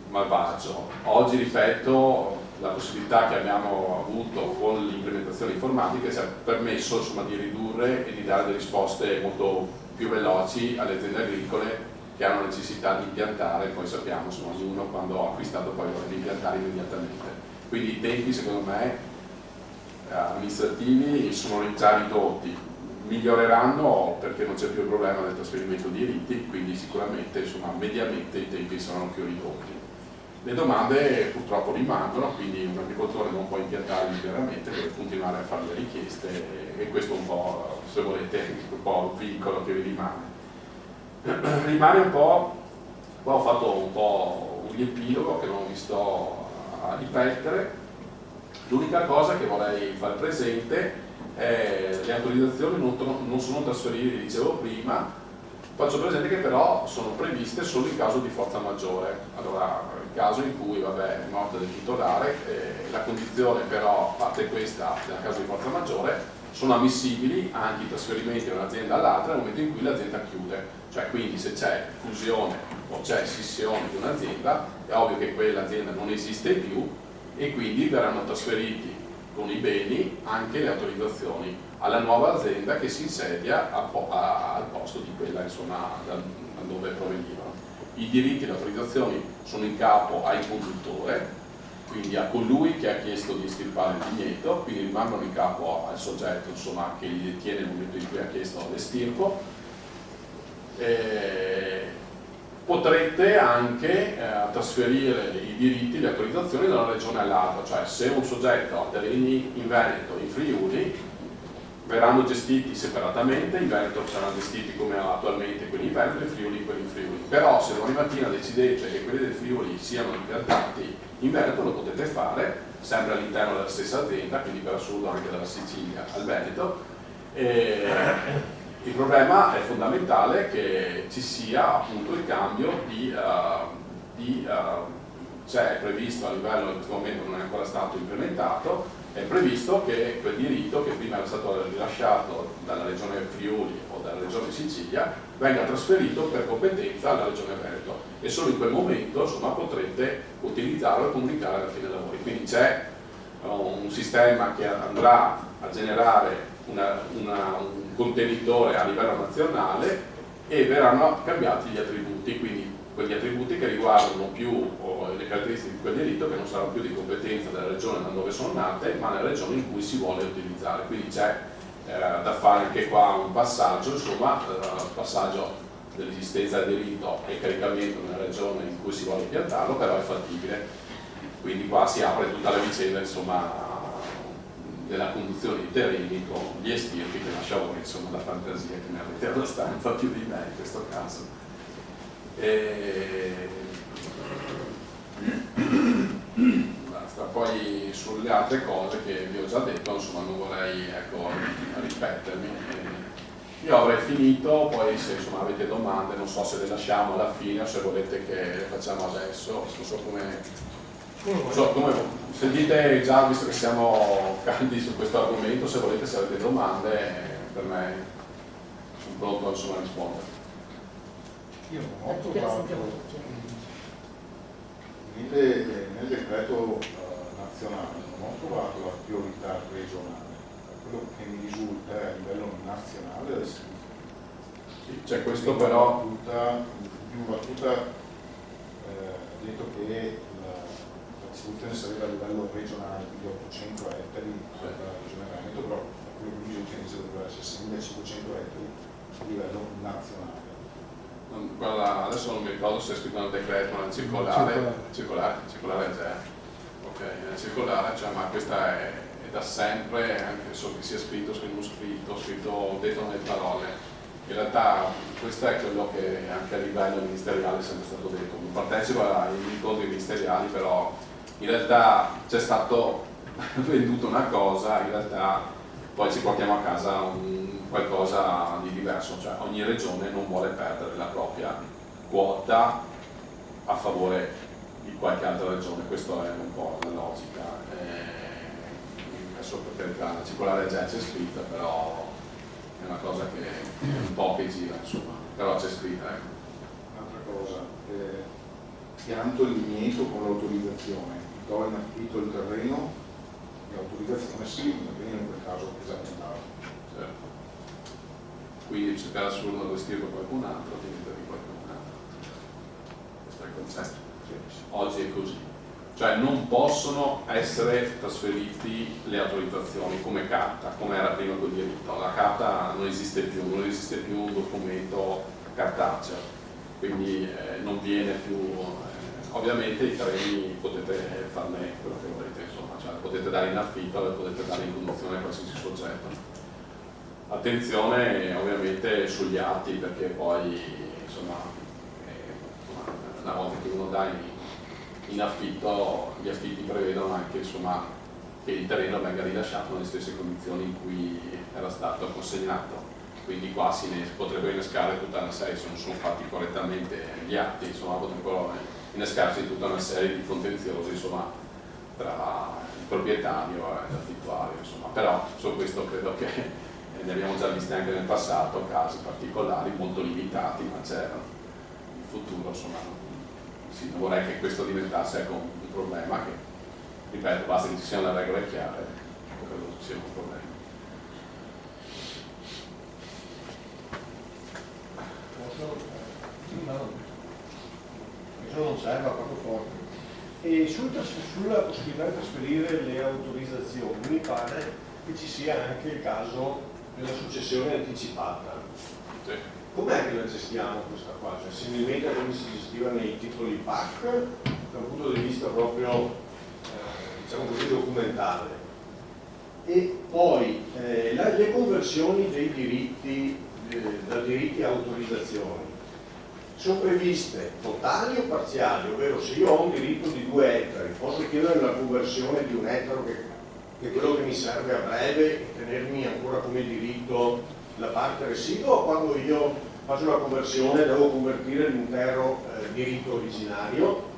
malvagio. Oggi, ripeto, la possibilità che abbiamo avuto con l'implementazione informatica ci ha permesso, insomma, di ridurre e di dare delle risposte molto più veloci alle aziende agricole che hanno necessità di impiantare. Poi sappiamo, insomma, ognuno quando ha acquistato poi vuole impiantare immediatamente. Quindi i tempi, secondo me, amministrativi sono già ridotti, miglioreranno perché non c'è più il problema del trasferimento di diritti, quindi sicuramente, insomma, mediamente i tempi saranno più ridotti. Le domande purtroppo rimangono, quindi un agricoltore non può impiantare liberamente, deve continuare a fare le richieste, e questo è un po', se volete, un po' il vincolo che vi rimane. Rimane un po', qua ho fatto un po' un riepilogo che non vi sto a ripetere. L'unica cosa che vorrei far presente è che le autorizzazioni non sono trasferibili, dicevo prima. Faccio presente che però sono previste solo in caso di forza maggiore. Allora, nel caso in cui, vabbè, è morte del titolare, la condizione però, a parte questa, nel caso di forza maggiore, sono ammissibili anche i trasferimenti da un'azienda all'altra nel momento in cui l'azienda chiude. Cioè, quindi se c'è fusione o c'è scissione di un'azienda, è ovvio che quell'azienda non esiste più e quindi verranno trasferiti con i beni anche le autorizzazioni alla nuova azienda che si insedia al posto di quella, insomma, da dove provenivano. I diritti e le autorizzazioni sono in capo al conduttore, quindi a colui che ha chiesto di estirpare il vigneto, quindi rimangono in capo al soggetto, insomma, che li detiene nel momento in cui ha chiesto l'estirpo. Potrete anche trasferire i diritti, le autorizzazioni da una regione all'altra, cioè se un soggetto ha terreni in Veneto, in Friuli, verranno gestiti separatamente. In Veneto saranno gestiti come attualmente quelli in Veneto, in Friuli quelli in Friuli. Però se domani mattina decidete che quelli del Friuli siano impiantati in Veneto, lo potete fare sempre all'interno della stessa azienda, quindi per assurdo anche dalla Sicilia al Veneto. Il problema è fondamentale che ci sia appunto il cambio cioè è previsto a livello, in questo momento non è ancora stato implementato, è previsto che quel diritto che prima era stato rilasciato dalla regione Friuli o dalla regione Sicilia venga trasferito per competenza alla regione Veneto, e solo in quel momento, insomma, potrete utilizzarlo e comunicare alla fine dei lavori. Quindi c'è un sistema che andrà a generare un contenitore a livello nazionale e verranno cambiati gli attributi, quindi quegli attributi che riguardano più le caratteristiche di quel diritto, che non saranno più di competenza della regione da dove sono nate, ma nella regione in cui si vuole utilizzare. Quindi c'è da fare anche qua un passaggio, insomma, passaggio dell'esistenza del diritto e caricamento nella regione in cui si vuole impiantarlo, però è fattibile. Quindi qua si apre tutta la vicenda, insomma, della conduzione di terreni con gli estirpi, che lascia voi, insomma, la fantasia che ne avete abbastanza più di me in questo caso. Basta. Poi sulle altre cose che vi ho già detto, insomma, non vorrei, ecco, ripetermi. Io avrei finito, poi se, insomma, avete domande, non so se le lasciamo alla fine o se volete che le facciamo adesso, non so come sentite già, visto che siamo caldi su questo argomento, se volete, se avete domande, per me sono pronto, insomma, a rispondere. Io non ho trovato nel decreto nazionale, non ho trovato la priorità regionale. Quello che mi risulta è a livello nazionale c'è questo però... In battuta ha detto che la distribuzione sarebbe a livello regionale, quindi 800 ettari alla regione Veneto, però quello che lui dice dovrebbe essere 6.500 ettari a livello nazionale. Guarda, adesso non mi ricordo se è scritto nel decreto, ma nel circolare c'è. Ok, nel circolare c'è, ma questa è da sempre, anche so che sia scritto, scritto, detto nelle parole. In realtà questo è quello che anche a livello ministeriale è sempre stato detto. Non partecipa agli incontri ministeriali, però in realtà c'è stato venduto una cosa, in realtà poi ci portiamo a casa qualcosa di diverso, cioè ogni regione non vuole perdere la propria quota a favore di qualche altra regione, questa è un po' la logica. Adesso per carità la circolare già c'è scritta, però è una cosa che è un po' che gira, insomma, però c'è scritta. Un'altra cosa, pianto il vigneto con l'autorizzazione, do in affitto il terreno, l'autorizzazione sì, quindi in quel caso esattamente. Certo. Quindi cercare solo una gestirlo qualcun altro diventa di qualcun altro. Questo è il concetto. Oggi è così. Cioè non possono essere trasferiti le autorizzazioni come carta, come era prima col diritto. La carta non esiste più un documento cartaceo, quindi non viene più. Ovviamente i terreni potete farne quello che volete, insomma, cioè potete dare in affitto, potete dare in condizione a qualsiasi soggetto. Attenzione ovviamente sugli atti, perché poi insomma una volta che uno dà in affitto, gli affitti prevedono anche insomma, che il terreno venga rilasciato nelle stesse condizioni in cui era stato consegnato, quindi qua si potrebbe innescare tutta una serie, se non sono fatti correttamente gli atti, insomma potrebbero innescarsi tutta una serie di contenziosi insomma, tra il proprietario e l'affittuario, insomma. Però su questo credo che ne abbiamo già visti anche nel passato, casi particolari molto limitati, ma c'erano. In futuro insomma sì, non vorrei che questo diventasse ecco, un problema che, ripeto, basta che ci siano le regole chiare, credo che sia un problema. Questo non serve proprio forte. E sulla possibilità di trasferire le autorizzazioni mi pare che ci sia anche il caso della successione anticipata. Sì. Com'è che la gestiamo questa qua? Cioè, similmente come si gestiva nei titoli PAC, da un punto di vista proprio, diciamo così, documentale. E poi le conversioni dei diritti, da diritti a autorizzazioni, sono previste totali o parziali? Ovvero se io ho un diritto di 2 ettari, posso chiedere la conversione di 1 ettaro che è quello che mi serve a breve e tenermi ancora come diritto la parte residua, o quando io faccio la conversione devo convertire l'intero diritto originario?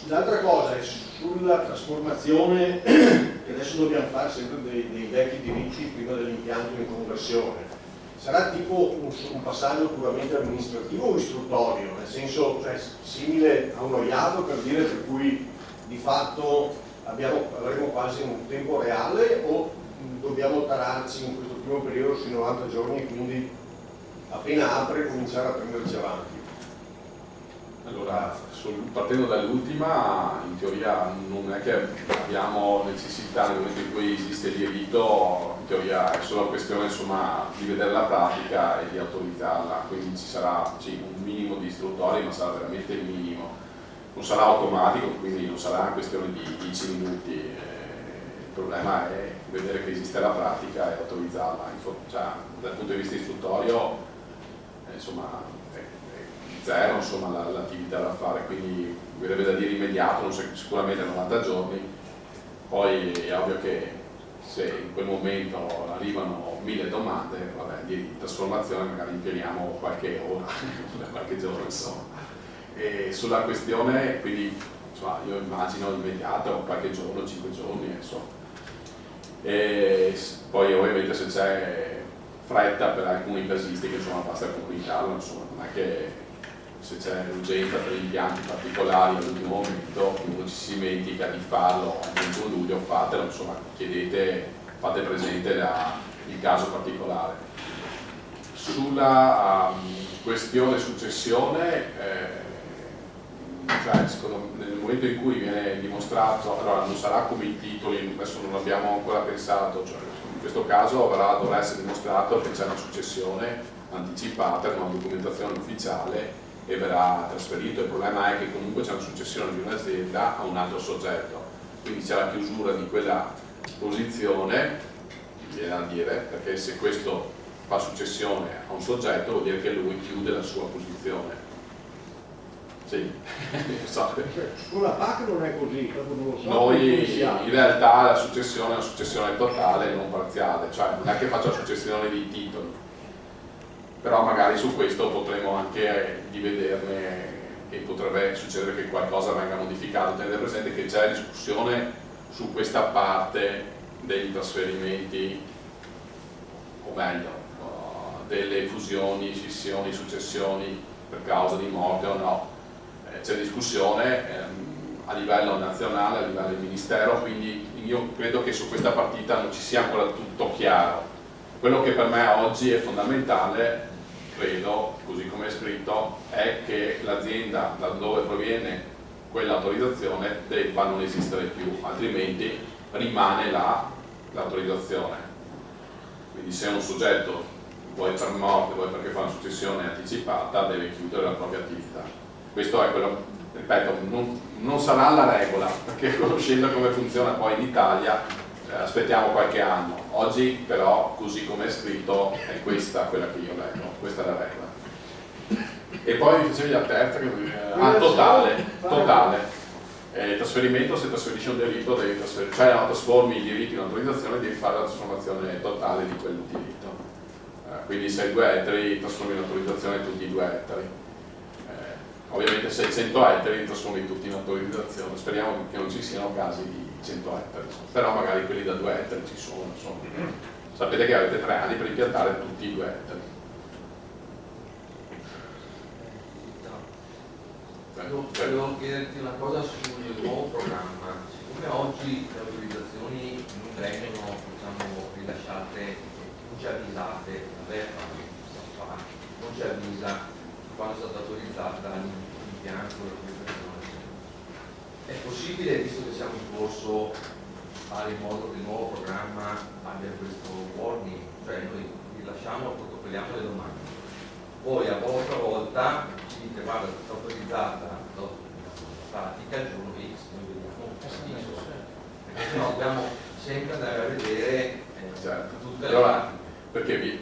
L'altra cosa è sulla trasformazione, che adesso dobbiamo fare sempre dei vecchi diritti prima dell'impianto in conversione. Sarà tipo un passaggio puramente amministrativo o istruttorio, nel senso cioè, simile a uno IADO, per dire, per cui di fatto avremo quasi un tempo reale, o dobbiamo tararci in questo primo periodo sui 90 giorni e quindi appena apre cominciare a prenderci avanti? Allora, partendo dall'ultima, in teoria non è che abbiamo necessità nel momento in cui esiste il diritto, in teoria è solo questione insomma, di vedere la pratica e di autorizzarla, quindi ci sarà sì, un minimo di istruttori, ma sarà veramente il minimo, non sarà automatico, quindi non sarà una questione di 10 minuti, il problema è vedere che esiste la pratica e autorizzarla, cioè, dal punto di vista istruttorio insomma zero insomma l'attività da fare, quindi verrebbe da dire immediato, non so, sicuramente 90 giorni, poi è ovvio che se in quel momento arrivano 1000 domande, vabbè, di trasformazione magari impieghiamo qualche ora, qualche giorno insomma. E sulla questione, quindi insomma, io immagino immediato, qualche giorno, 5 giorni, insomma. E poi ovviamente se c'è fretta per alcuni casistiche, insomma, basta comunicarlo, insomma, non è che se c'è urgenza per impianti particolari all'ultimo momento, uno ci si dimentica di farlo il 21 luglio, fatelo, insomma, chiedete, fate presente il caso particolare. sulla questione successione, cioè, nel momento in cui viene dimostrato, allora non sarà come i titoli, adesso non abbiamo ancora pensato, cioè, in questo caso dovrà essere dimostrato che c'è una successione anticipata con una documentazione ufficiale e verrà trasferito. Il problema è che comunque c'è una successione di un'azienda a un altro soggetto, quindi c'è la chiusura di quella posizione, viene a dire, perché se questo fa successione a un soggetto vuol dire che lui chiude la sua posizione. Sì, so. Con la PAC non è così, proprio non lo so. Noi in realtà la successione è una successione totale, non parziale, cioè non è che faccio la successione dei titoli, però magari su questo potremo anche divederne e potrebbe succedere che qualcosa venga modificato. Tenete presente che c'è discussione su questa parte dei trasferimenti, o meglio, delle fusioni, scissioni, successioni per causa di morte o no. C'è discussione a livello nazionale, a livello del Ministero, quindi io credo che su questa partita non ci sia ancora tutto chiaro. Quello che per me oggi è fondamentale, credo, così come è scritto, è che l'azienda da dove proviene quell'autorizzazione debba non esistere più, altrimenti rimane l'autorizzazione. Quindi se un soggetto, vuoi per morte, vuoi perché fa una successione anticipata, deve chiudere la propria attività. Questo è quello, ripeto, non sarà la regola, perché conoscendo come funziona poi in Italia aspettiamo qualche anno. Oggi però, così come è scritto, è questa quella che io leggo, questa è la regola. E poi mi facevi la terza, totale. Trasferimento, se trasferisci un diritto devi trasferire, cioè trasformi il diritto in autorizzazione, devi fare la trasformazione totale di quel diritto. Quindi se hai 2 ettari trasformi in autorizzazione tutti i 2 ettari. Ovviamente se hai 100 ettari trasformi tutti in autorizzazione, speriamo che non ci siano casi di 100 ettari, però magari quelli da 2 ettari ci sono, insomma. Sapete che avete 3 anni per impiantare tutti i 2 ettari. Volevo chiederti una cosa sul nuovo programma. Siccome oggi le autorizzazioni non vengono, diciamo, rilasciate, non ci avvisate, non ci avvisa quando è stata autorizzata l'impianto, l'autorizzazione. È possibile, visto che siamo in corso, fare in modo che il nuovo programma abbia questo warning? Cioè noi rilasciamo, protocolliamo le domande, poi a vostra volta ci dite guarda, è autorizzata la pratica il giorno X, noi vediamo perché sennò dobbiamo sempre andare a vedere tutte le parti. Perché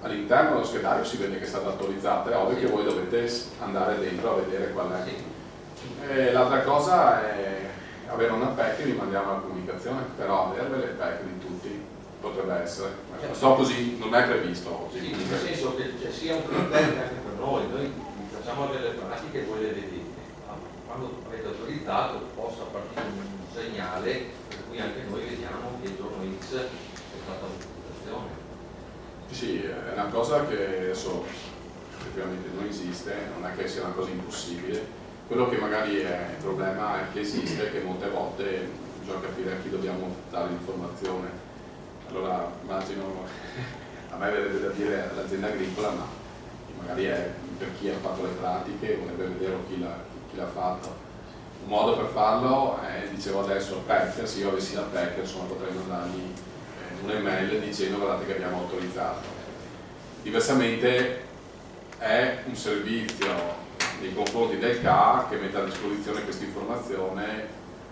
all'interno dello schedario si vede che è stata autorizzata, è ovvio che voi dovete andare dentro a vedere qual è. L'altra cosa è avere una PEC e vi mandiamo la comunicazione, però avere le PEC di tutti potrebbe essere. So così, non è previsto oggi. Sì, nel senso che sia un criterio anche per noi facciamo delle pratiche e voi le vedete. Quando avete autorizzato possa partire un segnale per cui anche noi vediamo che il giorno X è stata l'autorizzazione. Sì, è una cosa che adesso effettivamente non esiste, non è che sia una cosa impossibile. Quello che magari è il problema è che esiste, che molte volte bisogna capire a chi dobbiamo dare l'informazione. Allora immagino, a me verrebbe da dire all'azienda agricola, ma magari è per chi ha fatto le pratiche, vorrebbe vedere chi l'ha fatto. Un modo per farlo è, dicevo adesso, PEC, se io avessi la PEC insomma potrei mandargli un'email dicendo guardate che abbiamo autorizzato. Diversamente è un servizio nei confronti del CA che mette a disposizione questa informazione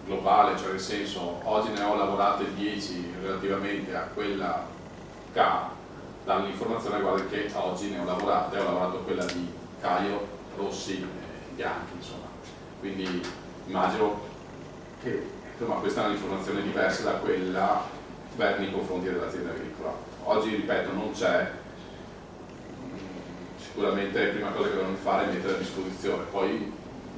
globale, cioè nel senso oggi ne ho lavorate 10 relativamente a quella CA, danno l'informazione guarda che oggi ne ho lavorato quella di Caio, Rossi, Bianchi, insomma. Quindi immagino che insomma, questa è un'informazione diversa da quella nei confronti dell'azienda agricola. Oggi, ripeto, non c'è, sicuramente la prima cosa che dobbiamo fare è mettere a disposizione, poi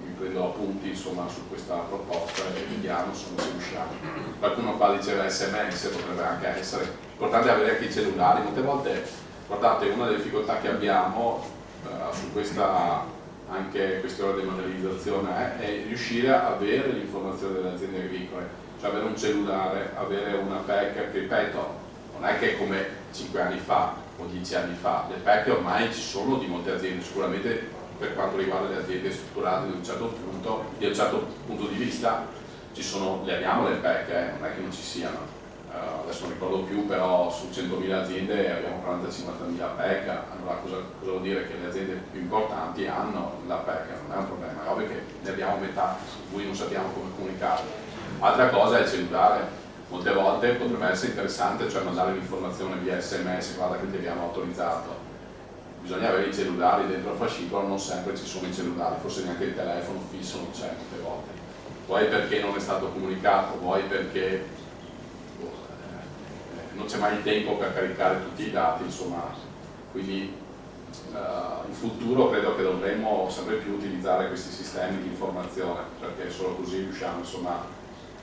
mi prendo appunti insomma, su questa proposta e vediamo insomma, se riusciamo. Qualcuno qua diceva SMS, potrebbe anche essere, l'importante è avere anche i cellulari, molte volte, guardate, una delle difficoltà che abbiamo su questa anche questione di modernizzazione è riuscire a avere l'informazione delle aziende agricole. Cioè avere un cellulare, avere una PEC, che ripeto, non è che come 5 anni fa, o 10 anni fa. Le PEC ormai ci sono di molte aziende, sicuramente per quanto riguarda le aziende strutturate di un certo punto di vista le abbiamo le PEC, non è che non ci siano. Adesso non ricordo più, però su 100.000 aziende abbiamo 40-50.000 PEC. Allora cosa vuol dire? Che le aziende più importanti hanno la PEC, non è un problema, è ovvio che ne abbiamo metà, su cui non sappiamo come comunicare. Altra cosa è il cellulare, molte volte potrebbe essere interessante, cioè mandare l'informazione via SMS, guarda che ti abbiamo autorizzato. Bisogna avere i cellulari dentro il fascicolo, non sempre ci sono i cellulari, forse neanche il telefono fisso non c'è molte volte. Vuoi perché non è stato comunicato, vuoi perché non c'è mai il tempo per caricare tutti i dati, insomma, quindi in futuro credo che dovremmo sempre più utilizzare questi sistemi di informazione, perché solo così riusciamo, insomma,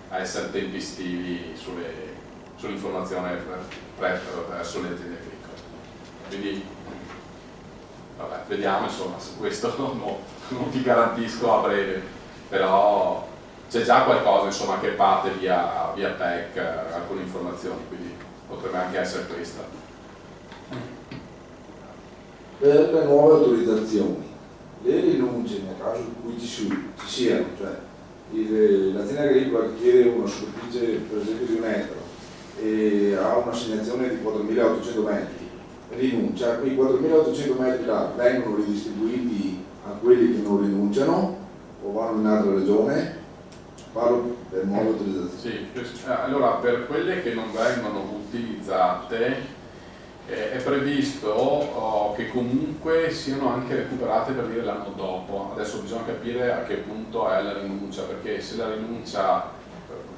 a essere tempestivi sull'informazione verso le aziende agricole. Quindi vabbè, vediamo, insomma, su questo non ti garantisco a breve, però c'è già qualcosa, insomma, che parte via PEC, alcune informazioni, quindi potrebbe anche essere questa. Per le nuove autorizzazioni, le rinunce nel caso in cui ci siano, cioè l'azienda agricola che chiede una superficie per esempio di 1 ettaro e ha un'assegnazione di 4.800 metri, rinuncia, quei 4.800 metri là vengono ridistribuiti a quelli che non rinunciano o vanno in altra regione? Parlo per nuove autorizzazioni. Sì, allora per quelle che non vengono utilizzate è previsto che comunque siano anche recuperate per dire l'anno dopo. Adesso bisogna capire a che punto è la rinuncia, perché se la rinuncia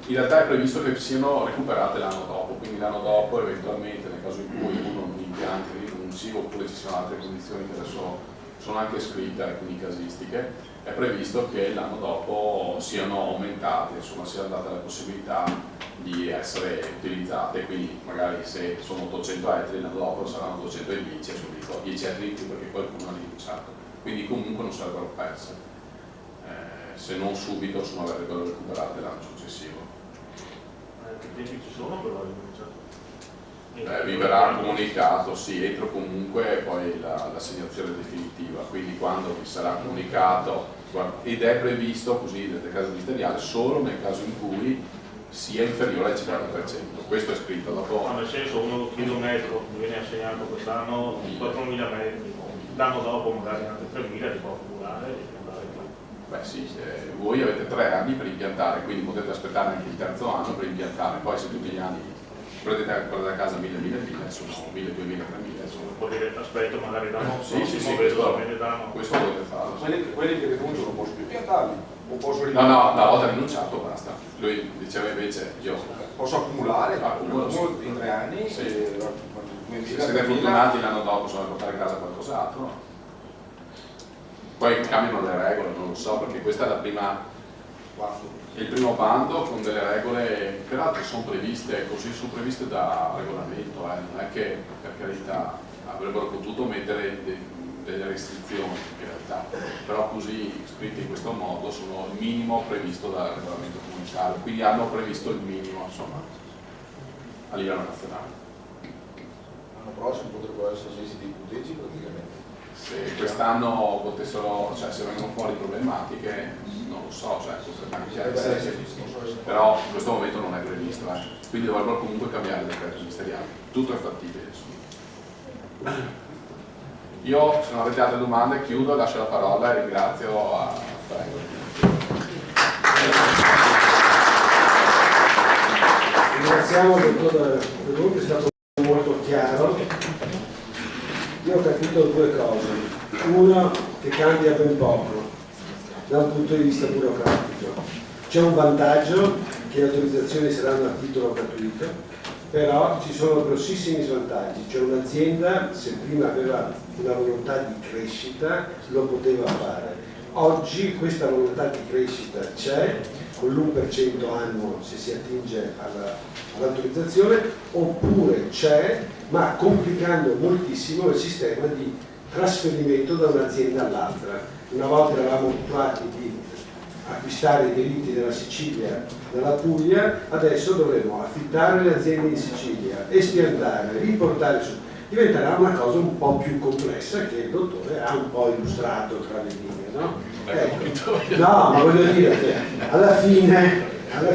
in realtà è previsto che siano recuperate l'anno dopo, quindi l'anno dopo eventualmente nel caso in cui uno degli impianti rinunci oppure ci siano altre condizioni che adesso sono anche scritte, alcune casistiche, è previsto che l'anno dopo siano aumentate, insomma sia data la possibilità di essere utilizzate, quindi magari se sono 800 ettari l'anno dopo saranno 210 e subito 10 ettari in più perché qualcuno ha rinunciato, quindi comunque non sarebbero perse, se non subito sono avrebbero recuperate l'anno successivo. Che tempi ci sono per la rinuncia? Vi verrà comunicato, sì, entro comunque poi l'assegnazione definitiva, quindi quando vi sarà comunicato, ed è previsto così nel caso ministeriale solo nel caso in cui sia inferiore al 50%, questo è scritto dopo. Nel senso, uno chilometro mi viene assegnato quest'anno 4.000 metri, l'anno dopo magari anche 3.000 li può accumulare e andare più. Beh sì, voi avete 3 anni per impiantare, quindi potete aspettare anche il terzo anno per impiantare, poi se tutti gli anni prendete a casa 1.000, sono 1.000, 2.000, 3.000, insomma. Può dire aspetto magari l'anno sì, questo potete farlo. Quelli che rinunciano non posso più piantarli o posso No, una volta rinunciato basta. Lui diceva invece io posso accumulare accumulo in 3 anni sì. Se Se siete fortunati l'anno dopo sono a portare a casa qualcos'altro. Poi cambiano le regole, non lo so, perché questa è la prima. Il primo bando con delle regole, peraltro sono previste, così sono previste da regolamento, non è che per carità avrebbero potuto mettere delle restrizioni in realtà, però così scritte in questo modo sono il minimo previsto dal regolamento comunitario, quindi hanno previsto il minimo insomma a livello nazionale. L'anno prossimo potrebbero essere mesi dei punteggi praticamente. Se quest'anno potessero, cioè se vengono fuori problematiche, non lo so, cioè potrebbe anche essere, però in questo momento non è previsto, quindi dovrebbero comunque cambiare il decreto ministeriale, tutto è fattibile. Insomma. Io, se non avete altre domande, chiudo, lascio la parola e ringrazio a Franco. Ringraziamo il dottor Perù che è stato molto chiaro. Io ho capito 2 cose. Uno, che cambia ben poco da un punto di vista burocratico. C'è un vantaggio che le autorizzazioni saranno a titolo gratuito, però ci sono grossissimi svantaggi. C'è un'azienda, se prima aveva una volontà di crescita, lo poteva fare. Oggi questa volontà di crescita c'è, con l'1% annuo se si attinge all'autorizzazione, oppure c'è, ma complicando moltissimo il sistema di trasferimento da un'azienda all'altra. Una volta eravamo abituati di acquistare i diritti della Sicilia dalla Puglia, adesso dovremo affittare le aziende in Sicilia, espiantare, riportare su. diventerà una cosa un po' più complessa che il dottore ha un po' illustrato tra le linee, no? Ecco. No, ma voglio dire che alla fine no,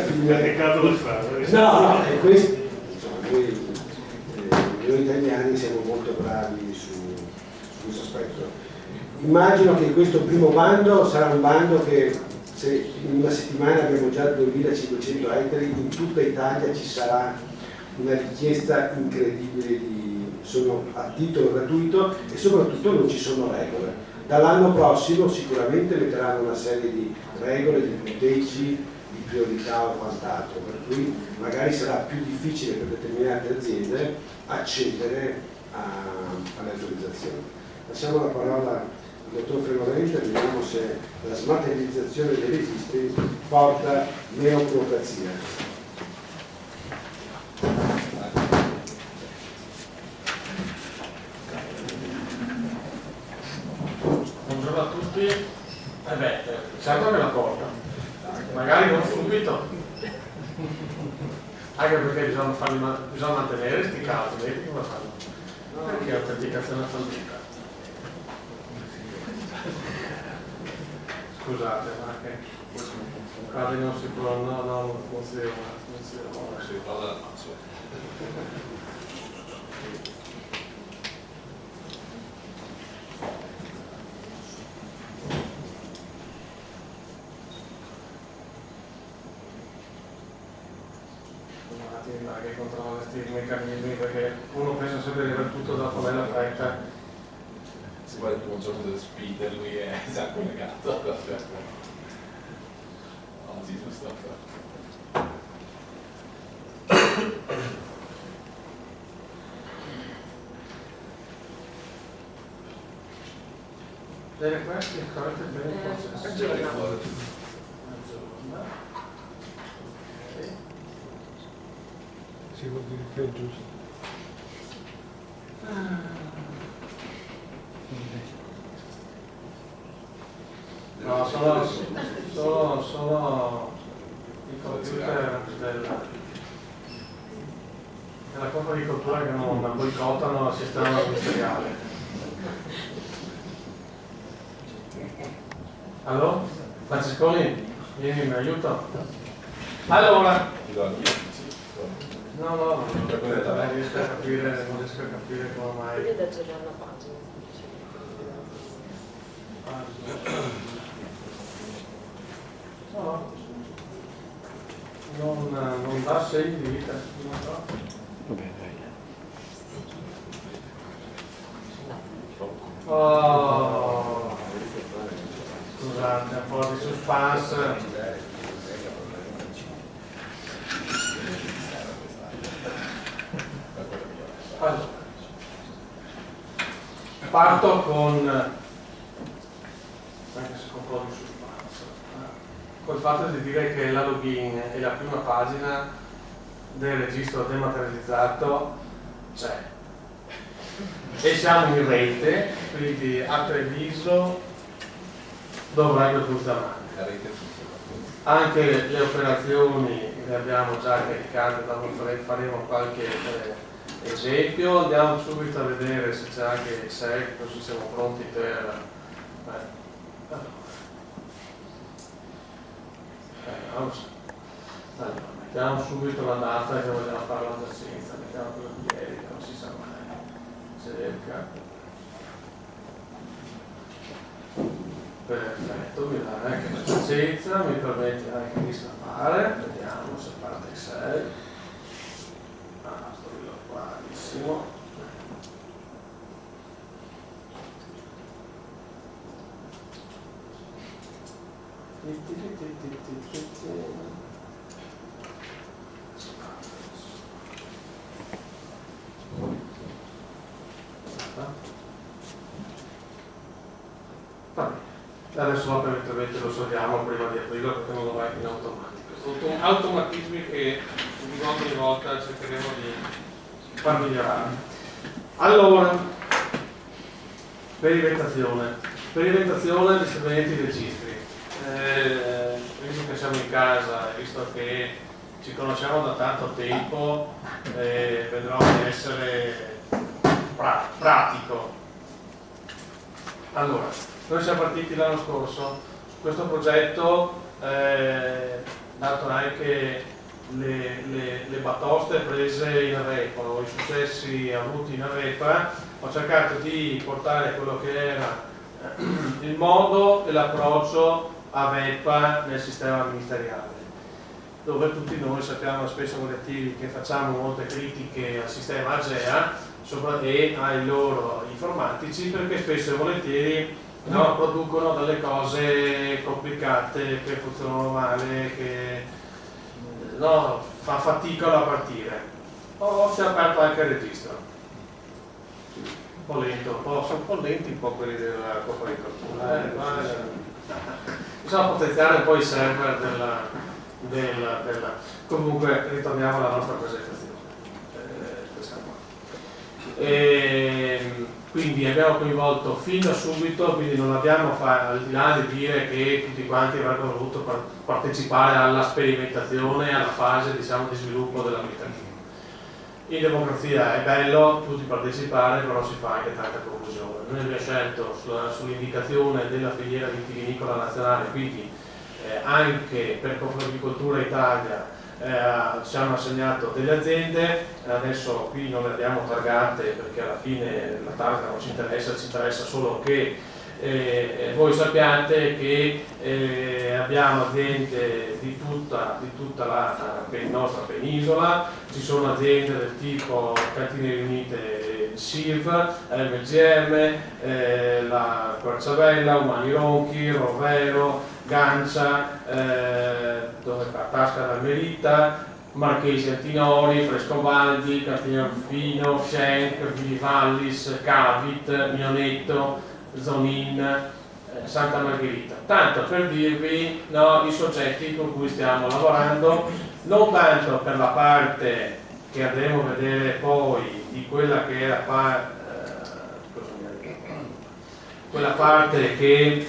è questo, insomma, noi italiani siamo molto bravi su questo aspetto. Immagino che questo primo bando sarà un bando che, se in una settimana abbiamo già 2500 ettari, in tutta Italia ci sarà una richiesta incredibile sono a titolo gratuito e soprattutto non ci sono regole. Dall'anno prossimo sicuramente metteranno una serie di regole, di punteggi, di priorità o quant'altro, per cui magari sarà più difficile per determinate aziende accedere alle autorizzazioni. Passiamo la parola al dottor Fremolenta, vediamo se la smaterializzazione dei registri porta meno burocrazia. Buongiorno a tutti, certo che la porta, magari non subito, anche perché bisogna mantenere questi casi, vedi come fanno? Perché autenticazione fallita? Scusate, ma che quasi non si può, no, non funziona. Si fa dalla faccia. Che controlla questi meccanismi, perché uno pensa sempre di aver tutto dopo nella fretta. Se vuoi il primo giorno dello speeder, lui è già collegato. Oggi giusto. Bene, questi corretti bene processi. Si vuol dire che è giusto. No, sono i computer della Corpo di Cultura che non boicottano il sistema ministeriale. Allora, Francesconi, vieni, mi aiuto. Allora. No, non riesco a capire come mai. Vedi da girare la pagina. No, non dà segni di vita, non so. Oh, scusate, un po' di suspense. Allora, parto con, anche se con un po' di suspense, col fatto di dire che la login e la prima pagina del registro dematerializzato c'è e siamo in rete, quindi a Treviso dovrebbe funzionare. Anche le operazioni le abbiamo già caricate, faremo qualche esempio, andiamo subito a vedere se c'è anche Excel, così siamo pronti per... Allora, mettiamo subito la data che vogliamo fare la giacenza, mettiamo quella di ieri che non si sa mai. Cerca. Perfetto, mi dà anche la giacenza, mi permette anche di stampare, vediamo se parte Excel. Benissimo. Adesso ovviamente lo salviamo prima di aprirlo perché non lo va in automatico. Sono automatismi che ogni volta cercheremo di far migliorare. Allora, sperimentazione di strumenti registri. Visto che siamo in casa, visto che ci conosciamo da tanto tempo, vedrò di essere pratico. Allora, noi siamo partiti l'anno scorso su questo progetto, dato anche le batoste prese in AVEPA o i successi avuti in AVEPA, ho cercato di portare quello che era il modo e l'approccio AVEPA nel sistema ministeriale, dove tutti noi sappiamo spesso e volentieri che facciamo molte critiche al sistema AGEA e ai loro informatici, perché spesso e volentieri producono delle cose complicate che funzionano male, che fa fatica a partire. Si è aperto anche il registro, un po' lento, sono un po' lenti un po' quelli della Coppa di Cultura. Bisogna potenziare un po' i server della... Comunque ritorniamo alla nostra presentazione. Quindi abbiamo coinvolto fin da subito, quindi non abbiamo al di là di dire che tutti quanti avrebbero voluto partecipare alla sperimentazione, alla fase di sviluppo dell'applicativo. In democrazia è bello tutti partecipare, però si fa anche tanta confusione. Noi abbiamo scelto sull'indicazione della filiera vitivinicola nazionale, quindi anche per Confagricoltura Italia ci hanno assegnato delle aziende, adesso qui non le abbiamo targate perché alla fine la targa non ci interessa solo che voi sappiate che abbiamo aziende di tutta la nostra penisola, ci sono aziende del tipo Cantine Riunite SIV, MGM, la Querciavella, Umani Ronchi, Rovero, Gancia, Tasca d'Almerita, Marchesi Antinori, Frescobaldi, Castigliano Rufino, Schenk, Vinivallis, Cavit, Mionetto, Zonin, Santa Margherita. Tanto per dirvi i soggetti con cui stiamo lavorando, non tanto per la parte che andremo a vedere poi di quella che era quella parte che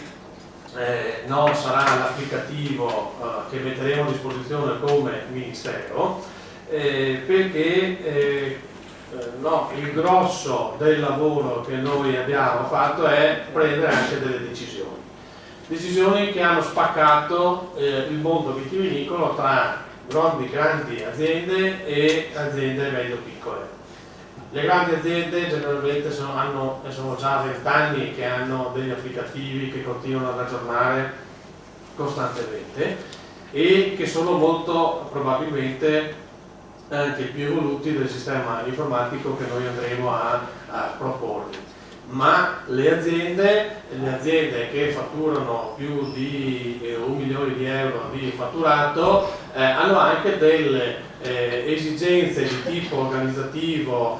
sarà l'applicativo che metteremo a disposizione come Ministero, perché il grosso del lavoro che noi abbiamo fatto è prendere anche delle decisioni che hanno spaccato il mondo vitivinicolo tra grandi aziende e aziende medio-piccole. Le grandi aziende generalmente sono già 20 anni che hanno degli applicativi che continuano ad aggiornare costantemente e che sono molto probabilmente anche più evoluti del sistema informatico che noi andremo a proporvi. Ma le aziende che fatturano più di 1 milione di euro di fatturato hanno anche delle esigenze di tipo organizzativo,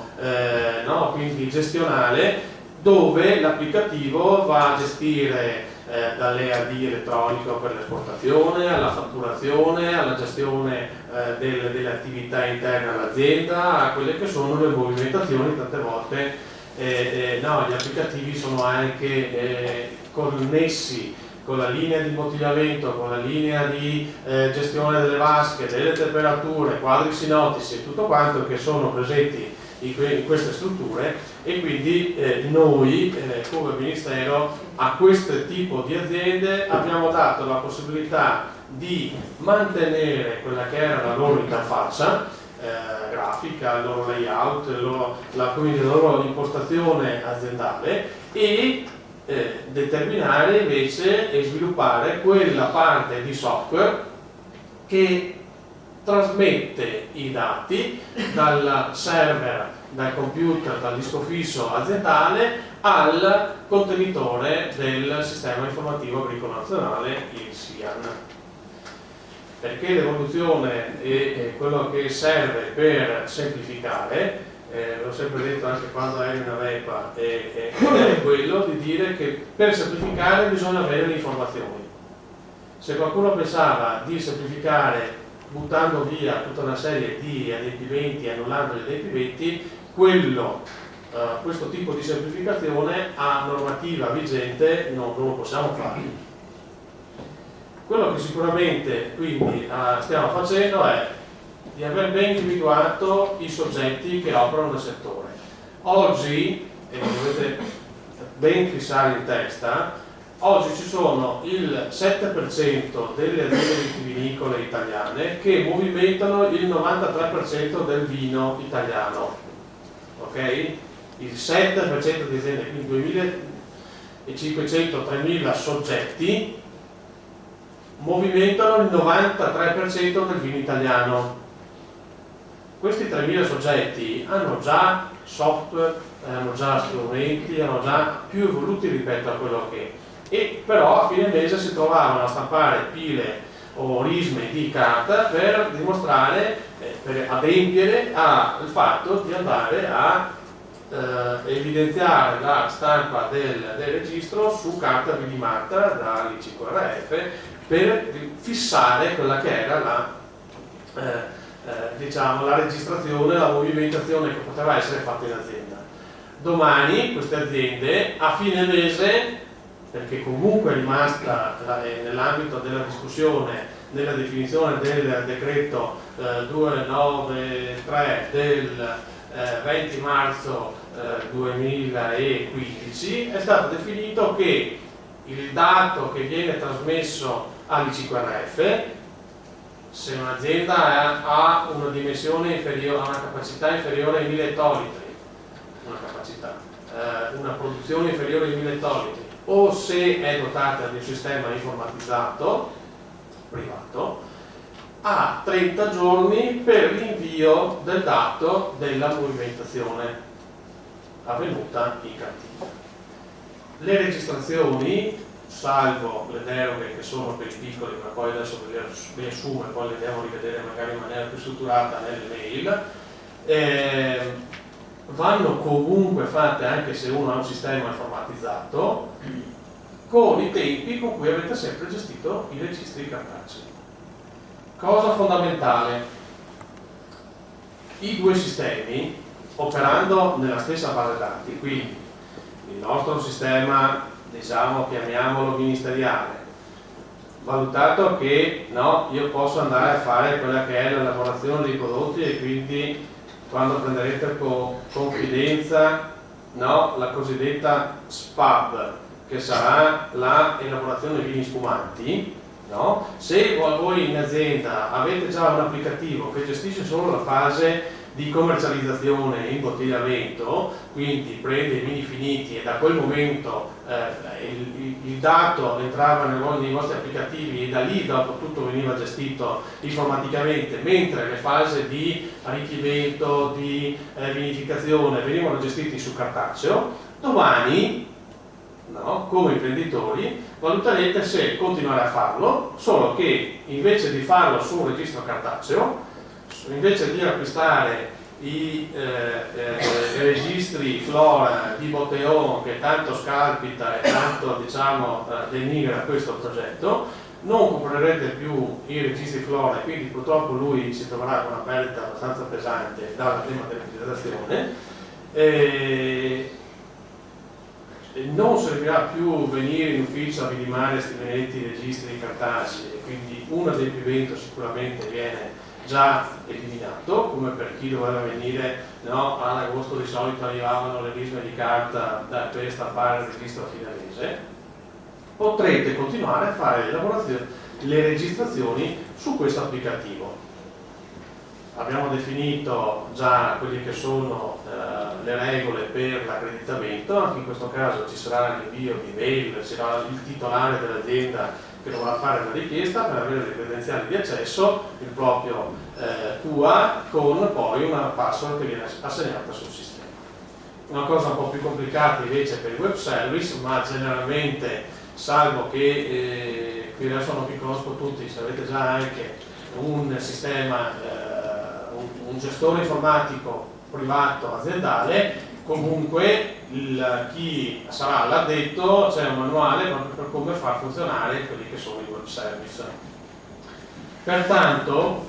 quindi gestionale, dove l'applicativo va a gestire dall'EAD elettronico per l'esportazione, alla fatturazione, alla gestione delle attività interne all'azienda, a quelle che sono le movimentazioni. Tante volte gli applicativi sono anche connessi con la linea di imbottigliamento, con la linea di gestione delle vasche, delle temperature, quadri sinottici e tutto quanto che sono presenti in queste strutture, e quindi noi come Ministero a questo tipo di aziende abbiamo dato la possibilità di mantenere quella che era la loro interfaccia grafica, il loro layout, la loro impostazione aziendale, e determinare invece e sviluppare quella parte di software che trasmette i dati dal server, dal computer, dal disco fisso aziendale al contenitore del sistema informativo agricolo nazionale, il SIAN. Perché l'evoluzione è quello che serve per semplificare, l'ho sempre detto anche quando ero in AVEPA, è quello di dire che per semplificare bisogna avere le informazioni. Se qualcuno pensava di semplificare buttando via tutta una serie di adempimenti, annullando gli adempimenti, questo tipo di semplificazione a normativa vigente non lo possiamo fare. Quello che sicuramente quindi stiamo facendo è di aver ben individuato i soggetti che operano nel settore. Oggi, e lo dovete ben fissare in testa, oggi ci sono il 7% delle aziende vitivinicole italiane che movimentano il 93% del vino italiano, ok? Il 7% di aziende, quindi 2.500-3.000 soggetti movimentano il 93% del vino italiano. Questi 3.000 soggetti hanno già software, hanno già strumenti, hanno già più evoluti rispetto a quello che... E però a fine mese si trovavano a stampare pile o risme di carta per dimostrare, per adempiere al fatto di andare a evidenziare la stampa del registro su carta vidimata dall'ICQRF per fissare quella che era la registrazione, la movimentazione che poteva essere fatta in azienda. Domani queste aziende a fine mese, perché comunque è rimasta nell'ambito della discussione nella definizione del decreto 293 del 20 marzo 2015, è stato definito che il dato che viene trasmesso all'ICQRF, se un'azienda ha una dimensione inferiore, ha una capacità inferiore ai 1000 ettolitri, una produzione inferiore ai 1000 ettolitri, o se è dotata di un sistema informatizzato privato, ha 30 giorni per l'invio del dato della movimentazione avvenuta in cantina. Le registrazioni, salvo le deroghe che sono per i piccoli, ma poi adesso ve le riassumo e poi le andiamo a rivedere magari in maniera più strutturata nelle mail, vanno comunque fatte anche se uno ha un sistema informatizzato, con i tempi con cui avete sempre gestito i registri cartacei. Cosa fondamentale: i due sistemi, operando nella stessa base dati, quindi il nostro sistema, diciamo, chiamiamolo ministeriale, valutato che no, io posso andare a fare quella che è l'elaborazione dei prodotti e quindi quando prenderete con confidenza, no, la cosiddetta SPAB, che sarà la elaborazione di vini spumanti, no? Se voi in azienda avete già un applicativo che gestisce solo la fase di commercializzazione e imbottigliamento, quindi prende i vini finiti e da quel momento il dato entrava nei vostri applicativi e da lì dopo tutto veniva gestito informaticamente, mentre le fasi di arricchimento, di vinificazione venivano gestiti su cartaceo, domani, no, come imprenditori valuterete se continuare a farlo, solo che invece di farlo su un registro cartaceo, invece di acquistare i registri Flora di Botteon che tanto scalpita e tanto, diciamo, denigra questo progetto, non comprerete più i registri Flora e quindi purtroppo lui si troverà con una perdita abbastanza pesante dalla prima dell'utilizzazione. Non servirà più venire in ufficio a vidimare questi registri cartacei e quindi uno adempimento sicuramente viene già eliminato, come per chi doveva venire, no, ad agosto di solito arrivavano le risme di carta per stampare il registro a fine mese. Potrete continuare a fare le registrazioni su questo applicativo. Abbiamo definito già quelle che sono le regole per l'accreditamento, anche in questo caso ci sarà l'invio di mail, ci sarà il titolare dell'azienda che dovrà fare una richiesta per avere le credenziali di accesso, il proprio TUA, con poi una password che viene assegnata sul sistema. Una cosa un po' più complicata invece per i web service, ma generalmente, salvo che qui adesso non vi conosco tutti, se avete già anche un sistema, un gestore informatico privato aziendale, comunque chi sarà l'addetto, c'è un manuale proprio per come far funzionare quelli che sono i web service. Pertanto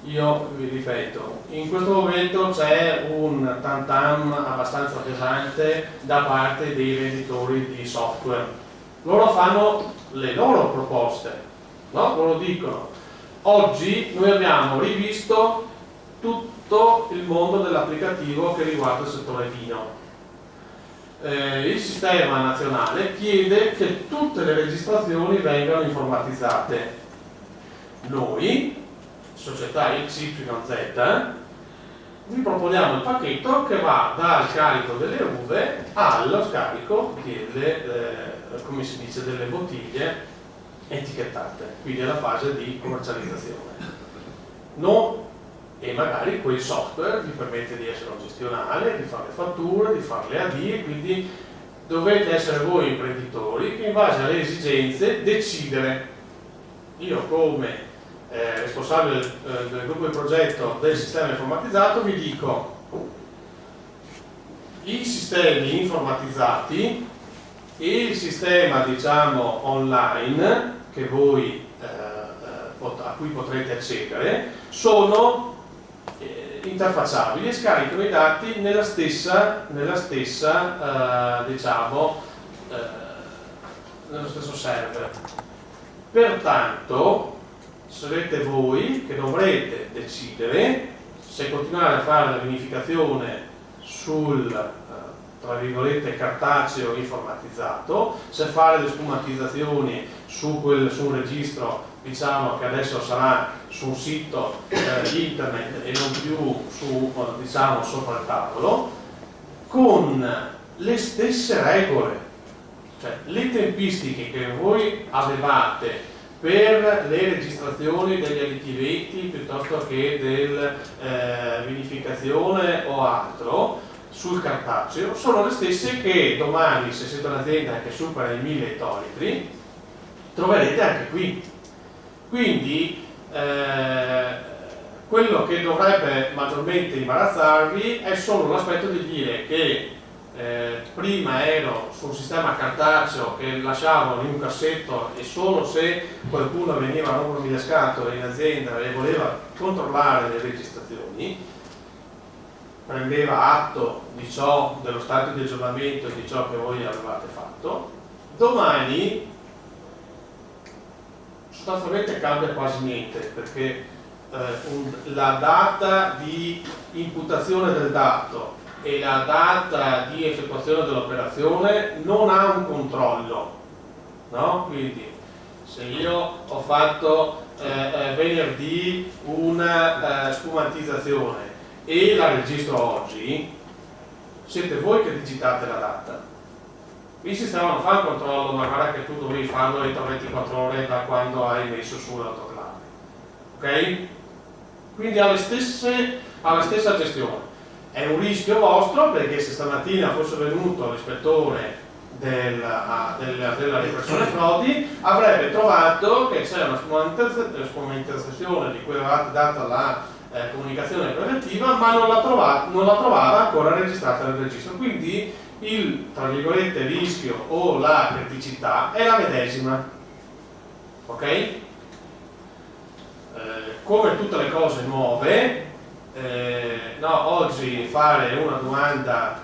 io vi ripeto, in questo momento c'è un tam-tam abbastanza pesante da parte dei venditori di software. Loro fanno le loro proposte, no? Loro dicono: oggi noi abbiamo rivisto tutto il mondo dell'applicativo che riguarda il settore vino. Il sistema nazionale chiede che tutte le registrazioni vengano informatizzate. Noi, società XYZ, vi proponiamo il pacchetto che va dal carico delle uve allo scarico delle, come si dice, delle bottiglie etichettate, quindi alla fase di commercializzazione. E magari quel software vi permette di essere un gestionale, di fare le fatture, di fare le avvie, quindi dovete essere voi imprenditori che in base alle esigenze decidere. Io come responsabile del gruppo di progetto del sistema informatizzato vi dico: i sistemi informatizzati e il sistema, diciamo, online che voi a cui potrete accedere sono interfacciabili e scaricano i dati nello stesso server. Pertanto sarete voi che dovrete decidere se continuare a fare la vinificazione sul tra virgolette cartaceo informatizzato, se fare le spumatizzazioni su un registro, diciamo, che adesso sarà su un sito internet e non più su, diciamo, sopra il tavolo, con le stesse regole, cioè le tempistiche che voi avevate per le registrazioni degli additiveti piuttosto che della vinificazione o altro sul cartaceo sono le stesse che domani, se siete un'azienda che supera i 1000 ettolitri, troverete anche qui. Quindi quello che dovrebbe maggiormente imbarazzarvi è solo l'aspetto di dire che prima ero su un sistema cartaceo che lasciavo in un cassetto e solo se qualcuno veniva a rompermi le scatole in azienda e voleva controllare le registrazioni prendeva atto di ciò, dello stato di aggiornamento e di ciò che voi avevate fatto. Domani sostanzialmente cambia quasi niente, perché la data di imputazione del dato e la data di effettuazione dell'operazione non ha un controllo, no? Quindi se io ho fatto venerdì una spumantizzazione e la registro oggi, siete voi che digitate la data. Il sistema non fa il controllo, ma guarda che tu dovevi farlo entro 24 ore da quando hai messo su l'autoclave. Ok? Quindi ha la stessa gestione. È un rischio vostro, perché se stamattina fosse venuto l'ispettore della repressione frodi, avrebbe trovato che c'è una spumantazione di cui avevate dato la comunicazione preventiva, ma non la trovava ancora registrata nel registro. Quindi il, tra virgolette, rischio o la criticità è la medesima. Ok? Come tutte le cose nuove, oggi fare una domanda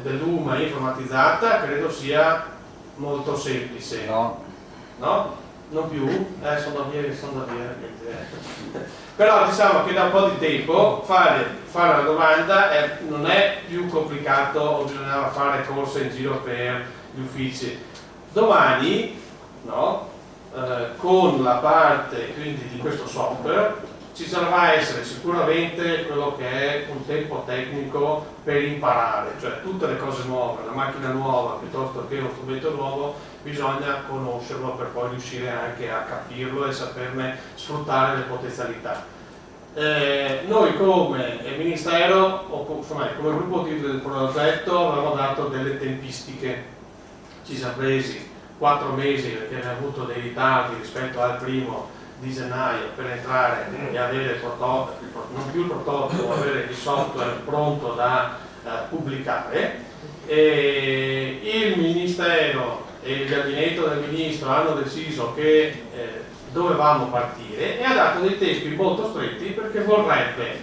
dell'UMA informatizzata credo sia molto semplice. No? Non più? Sono da via. Però diciamo che da un po' di tempo fare una domanda non è più complicato o bisognava fare corse in giro per gli uffici. Domani, con la parte quindi di questo software ci dovrà essere sicuramente quello che è un tempo tecnico per imparare, cioè tutte le cose nuove, una macchina nuova piuttosto che uno strumento nuovo, bisogna conoscerlo per poi riuscire anche a capirlo e saperne sfruttare le potenzialità. Noi come Ministero, insomma, come gruppo del progetto, avevamo dato delle tempistiche, ci siamo presi 4 mesi perché abbiamo avuto dei ritardi rispetto al 1° di gennaio per entrare e avere il prototipo, non più il prototipo, ma avere il software pronto da pubblicare. E il Ministero e il gabinetto del Ministro hanno deciso che dovevamo partire e ha dato dei tempi molto stretti, perché vorrebbe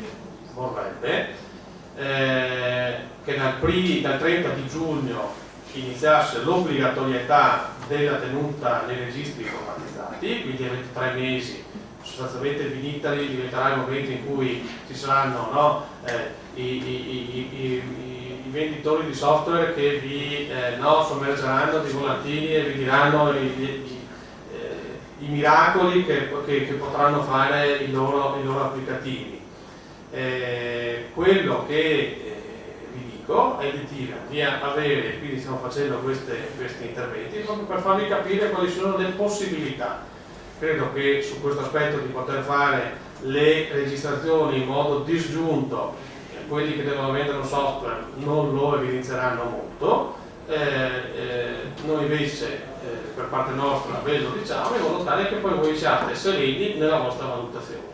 che dal 30 di giugno iniziasse l'obbligatorietà della tenuta nei registri informatizzati, quindi avete 3 mesi sostanzialmente Vinitaly diventerà il momento in cui ci saranno, no, i venditori di software che vi sommergeranno di volantini e vi diranno i miracoli che potranno fare i loro applicativi. Quello che vi dico è di avere, quindi stiamo facendo questi interventi proprio per farvi capire quali sono le possibilità. Credo che su questo aspetto di poter fare le registrazioni in modo disgiunto, quelli che devono vendere un software non lo evidenzieranno molto, noi invece per parte nostra ve lo diciamo in modo tale che poi voi siate sereni nella vostra valutazione.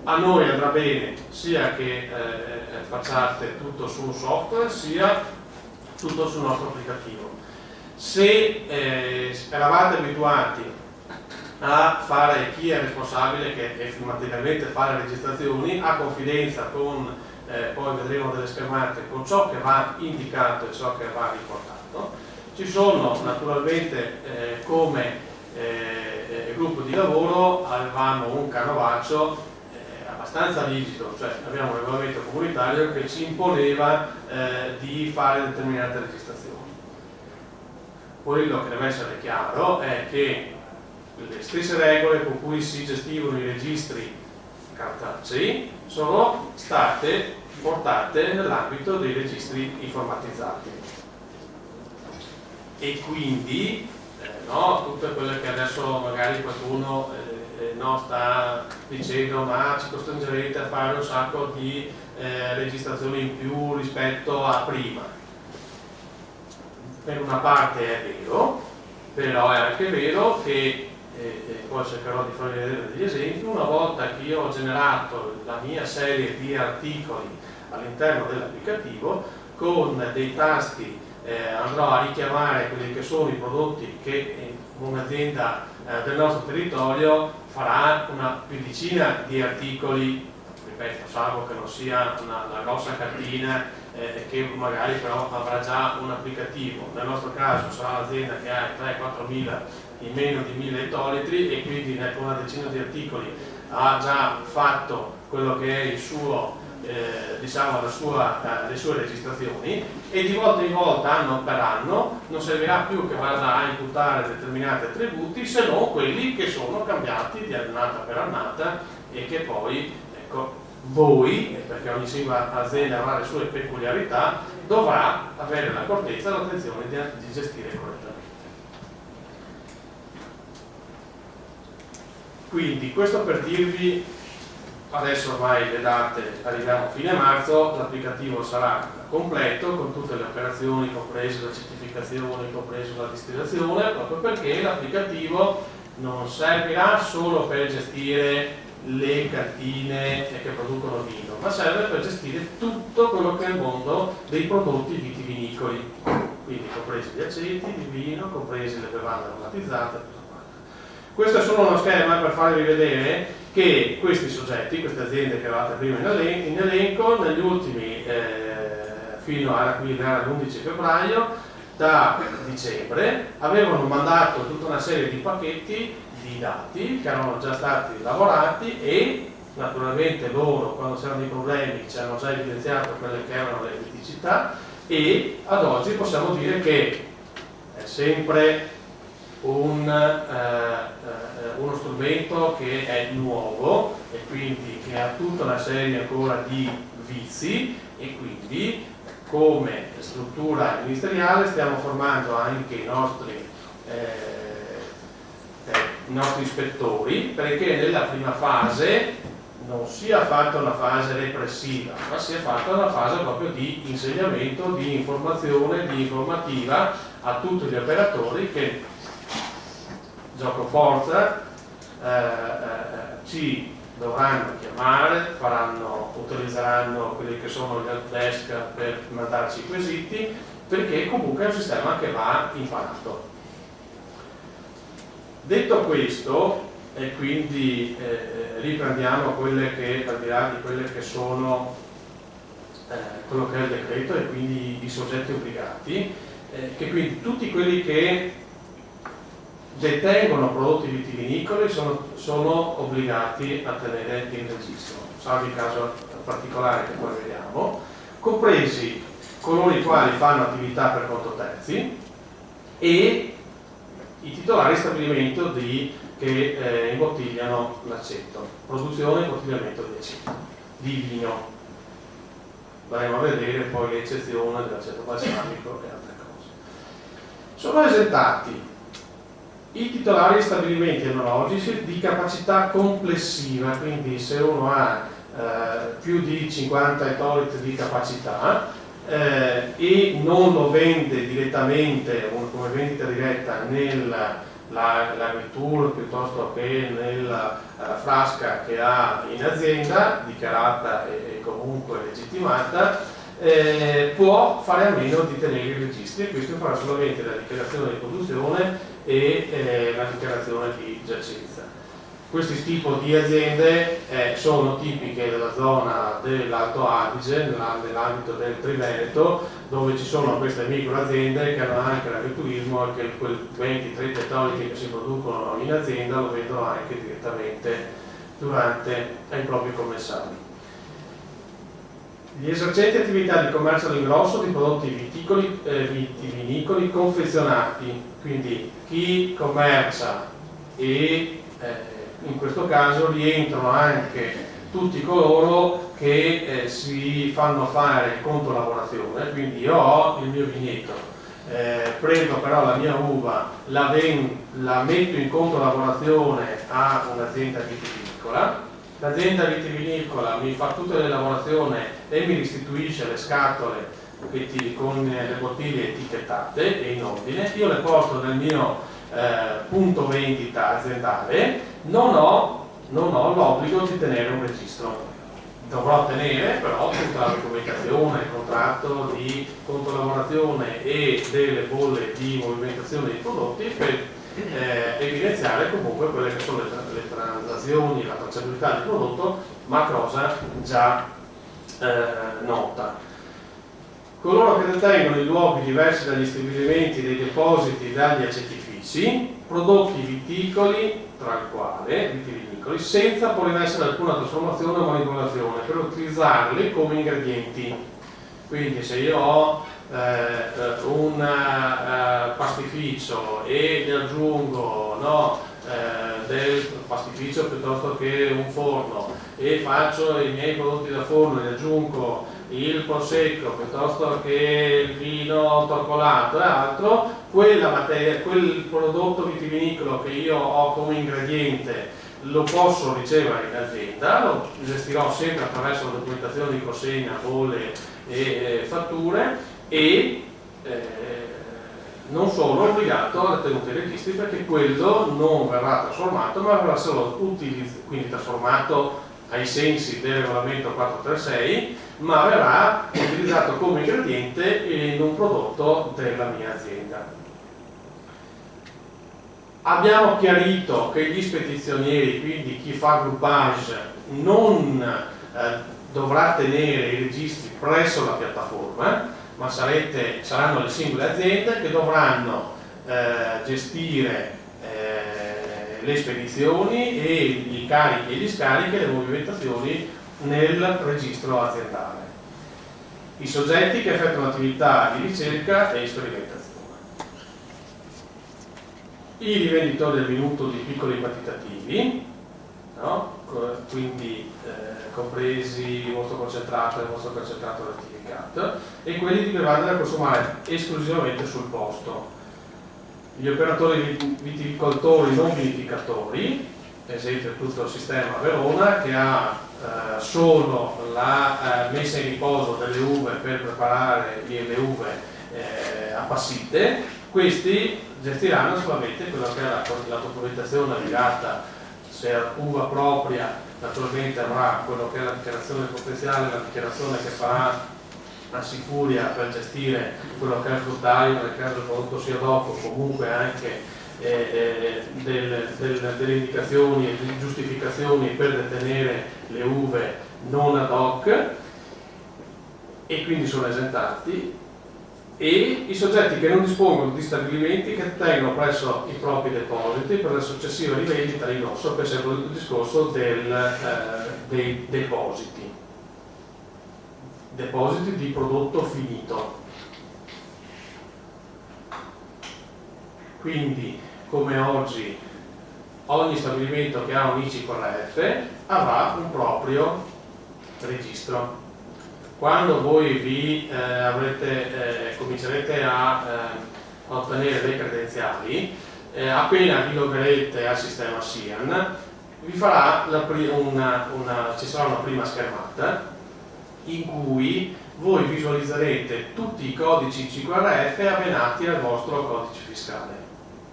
A noi andrà bene sia che facciate tutto sul software sia tutto sul nostro applicativo. Se eravate abituati a fare, chi è responsabile che è materialmente fa le registrazioni, a confidenza con, poi vedremo delle schermate, con ciò che va indicato e ciò che va riportato. Ci sono naturalmente come gruppo di lavoro avevamo un canovaccio abbastanza rigido, cioè abbiamo un regolamento comunitario che ci imponeva di fare determinate registrazioni. Quello che deve essere chiaro è che le stesse regole con cui si gestivano i registri cartacei sono state portate nell'ambito dei registri informatizzati e quindi tutte quelle che adesso magari qualcuno sta dicendo ma ci costringerete a fare un sacco di registrazioni in più rispetto a prima. Per una parte è vero, però è anche vero che poi cercherò di farvi vedere degli esempi. Una volta che io ho generato la mia serie di articoli all'interno dell'applicativo, con dei tasti andrò a richiamare quelli che sono i prodotti che un'azienda del nostro territorio farà una quindicina di articoli, ripeto, salvo che non sia una grossa cartina che magari però avrà già un applicativo. Nel nostro caso sarà un'azienda che ha 3-4 mila in meno di 1000 ettolitri e quindi con una decina di articoli ha già fatto quello che è il suo, le sue registrazioni, e di volta in volta, anno per anno, non servirà più che vada a imputare determinati attributi se non quelli che sono cambiati di annata per annata e che poi, ecco, voi, perché ogni singola azienda avrà le sue peculiarità, dovrà avere l'accortezza e l'attenzione di gestire correttamente. Quindi questo per dirvi, adesso ormai le date arriviamo a fine marzo, l'applicativo sarà completo con tutte le operazioni, comprese la certificazione, compresa la distillazione, proprio perché l'applicativo non servirà solo per gestire le cantine che producono vino, ma serve per gestire tutto quello che è il mondo dei prodotti vitivinicoli, quindi compresi gli aceti di vino, compresi le bevande aromatizzate, tutto quanto. Questo è solo uno schema per farvi vedere che questi soggetti, queste aziende che avevate prima in elenco, negli ultimi fino all'11 febbraio, da dicembre, avevano mandato tutta una serie di pacchetti di dati che erano già stati lavorati e naturalmente loro, quando c'erano i problemi, ci hanno già evidenziato quelle che erano le criticità, e ad oggi possiamo dire che è sempre uno strumento che è nuovo e quindi che ha tutta una serie ancora di vizi, e quindi come struttura ministeriale stiamo formando anche i nostri ispettori, perché nella prima fase non sia fatta una fase repressiva, ma sia fatta una fase proprio di insegnamento, di informazione, di informativa a tutti gli operatori che gioco forza ci dovranno chiamare, utilizzeranno quelli che sono gli help desk per mandarci i quesiti, perché comunque è un sistema che va imparato. Detto questo, e quindi riprendiamo quelle che, al di là di quelle che sono quello che è il decreto e quindi i soggetti obbligati, che quindi tutti quelli che detengono prodotti vitivinicoli sono obbligati a tenere il registro, salvo il caso particolare che poi vediamo, compresi coloro i quali fanno attività per conto terzi e i titolari di stabilimento che imbottigliano l'aceto, produzione e imbottigliamento di aceto, di vino. Andremo a vedere poi le eccezioni dell'aceto balsamico e altre cose. Sono esentati i titolari di stabilimenti enologici di capacità complessiva, quindi se uno ha più di 50 ettolitri di capacità e non lo vende direttamente come vendita diretta nell'agricoltura piuttosto che nella frasca che ha in azienda, dichiarata e comunque legittimata, può fare a meno di tenere i registri, e questo farà solamente la dichiarazione di produzione e la dichiarazione di giacenza. Questi tipi di aziende sono tipiche della zona dell'Alto Adige, nell'ambito del Triveneto, dove ci sono queste micro aziende che hanno anche l'agriturismo e che quel 20-30 ettolitri che si producono in azienda lo vendono anche direttamente durante i propri commissari. Gli esercenti attività di commercio all'ingrosso di prodotti vitivinicoli confezionati, quindi chi commercia e in questo caso rientrano anche tutti coloro che si fanno fare contolavorazione, quindi io ho il mio vigneto, prendo però la mia uva, la metto in contolavorazione a un'azienda vitivinicola, l'azienda vitivinicola mi fa tutte le lavorazioni e mi restituisce le scatole con le bottiglie etichettate e in ordine, io le porto nel mio punto vendita aziendale, non ho l'obbligo di tenere un registro. Dovrò tenere però tutta la documentazione, il contratto di contolavorazione e delle bolle di movimentazione dei prodotti per evidenziare comunque quelle che sono le transazioni, la tracciabilità del prodotto, ma cosa già nota. Coloro che detengono in luoghi diversi dagli stabilimenti, dei depositi, dagli acetifici, prodotti viticoli, tra i quali vitivinicoli, senza porre in essere alcuna trasformazione o manipolazione, per utilizzarli come ingredienti. Quindi se io ho un pastificio e ne aggiungo del pastificio piuttosto che un forno e faccio i miei prodotti da forno e ne aggiungo il prosecco piuttosto che il vino torcolato e altro, quella materia, quel prodotto vitivinicolo che io ho come ingrediente lo posso ricevere in azienda, lo gestirò sempre attraverso la documentazione di consegna, bolle e fatture e non sono obbligato alla tenuta dei registri, perché quello non verrà trasformato ma verrà solo quindi trasformato ai sensi del regolamento 436, ma verrà utilizzato come ingrediente in un prodotto della mia azienda. Abbiamo chiarito che gli spedizionieri, quindi chi fa groupage, non dovrà tenere i registri presso la piattaforma, ma saranno le singole aziende che dovranno gestire le spedizioni e i carichi e gli scarichi e le movimentazioni nel registro aziendale. I soggetti che effettuano attività di ricerca e sperimentazione. I rivenditori del minuto di piccoli quantitativi, no? Quindi compresi il vostro concentrato e il vostro concentrato rettificato, e quelli di bevande da consumare esclusivamente sul posto. Gli operatori viticoltori non vinificatori, per esempio tutto il sistema Verona, che ha solo la messa in riposo delle uve per preparare le uve appassite, questi gestiranno solamente quello che è la documentazione legata, se è uva propria naturalmente avrà quello che è la dichiarazione potenziale, la dichiarazione che farà la Sicuria per gestire quello che è il fruttaio, nel caso il prodotto sia dopo, comunque anche delle indicazioni e delle giustificazioni per detenere le uve non ad hoc, e quindi sono esentati. e i soggetti che non dispongono di stabilimenti che tengono presso i propri depositi per la successiva rivendita in rosso, che è sempre il discorso dei depositi di prodotto finito. Quindi, come oggi, ogni stabilimento che ha un ICQRF avrà un proprio registro. Quando voi comincerete a ottenere dei credenziali, appena vi loggerete al sistema SIAN, vi farà ci sarà una prima schermata in cui voi visualizzerete tutti i codici ICQRF abbinati al vostro codice fiscale.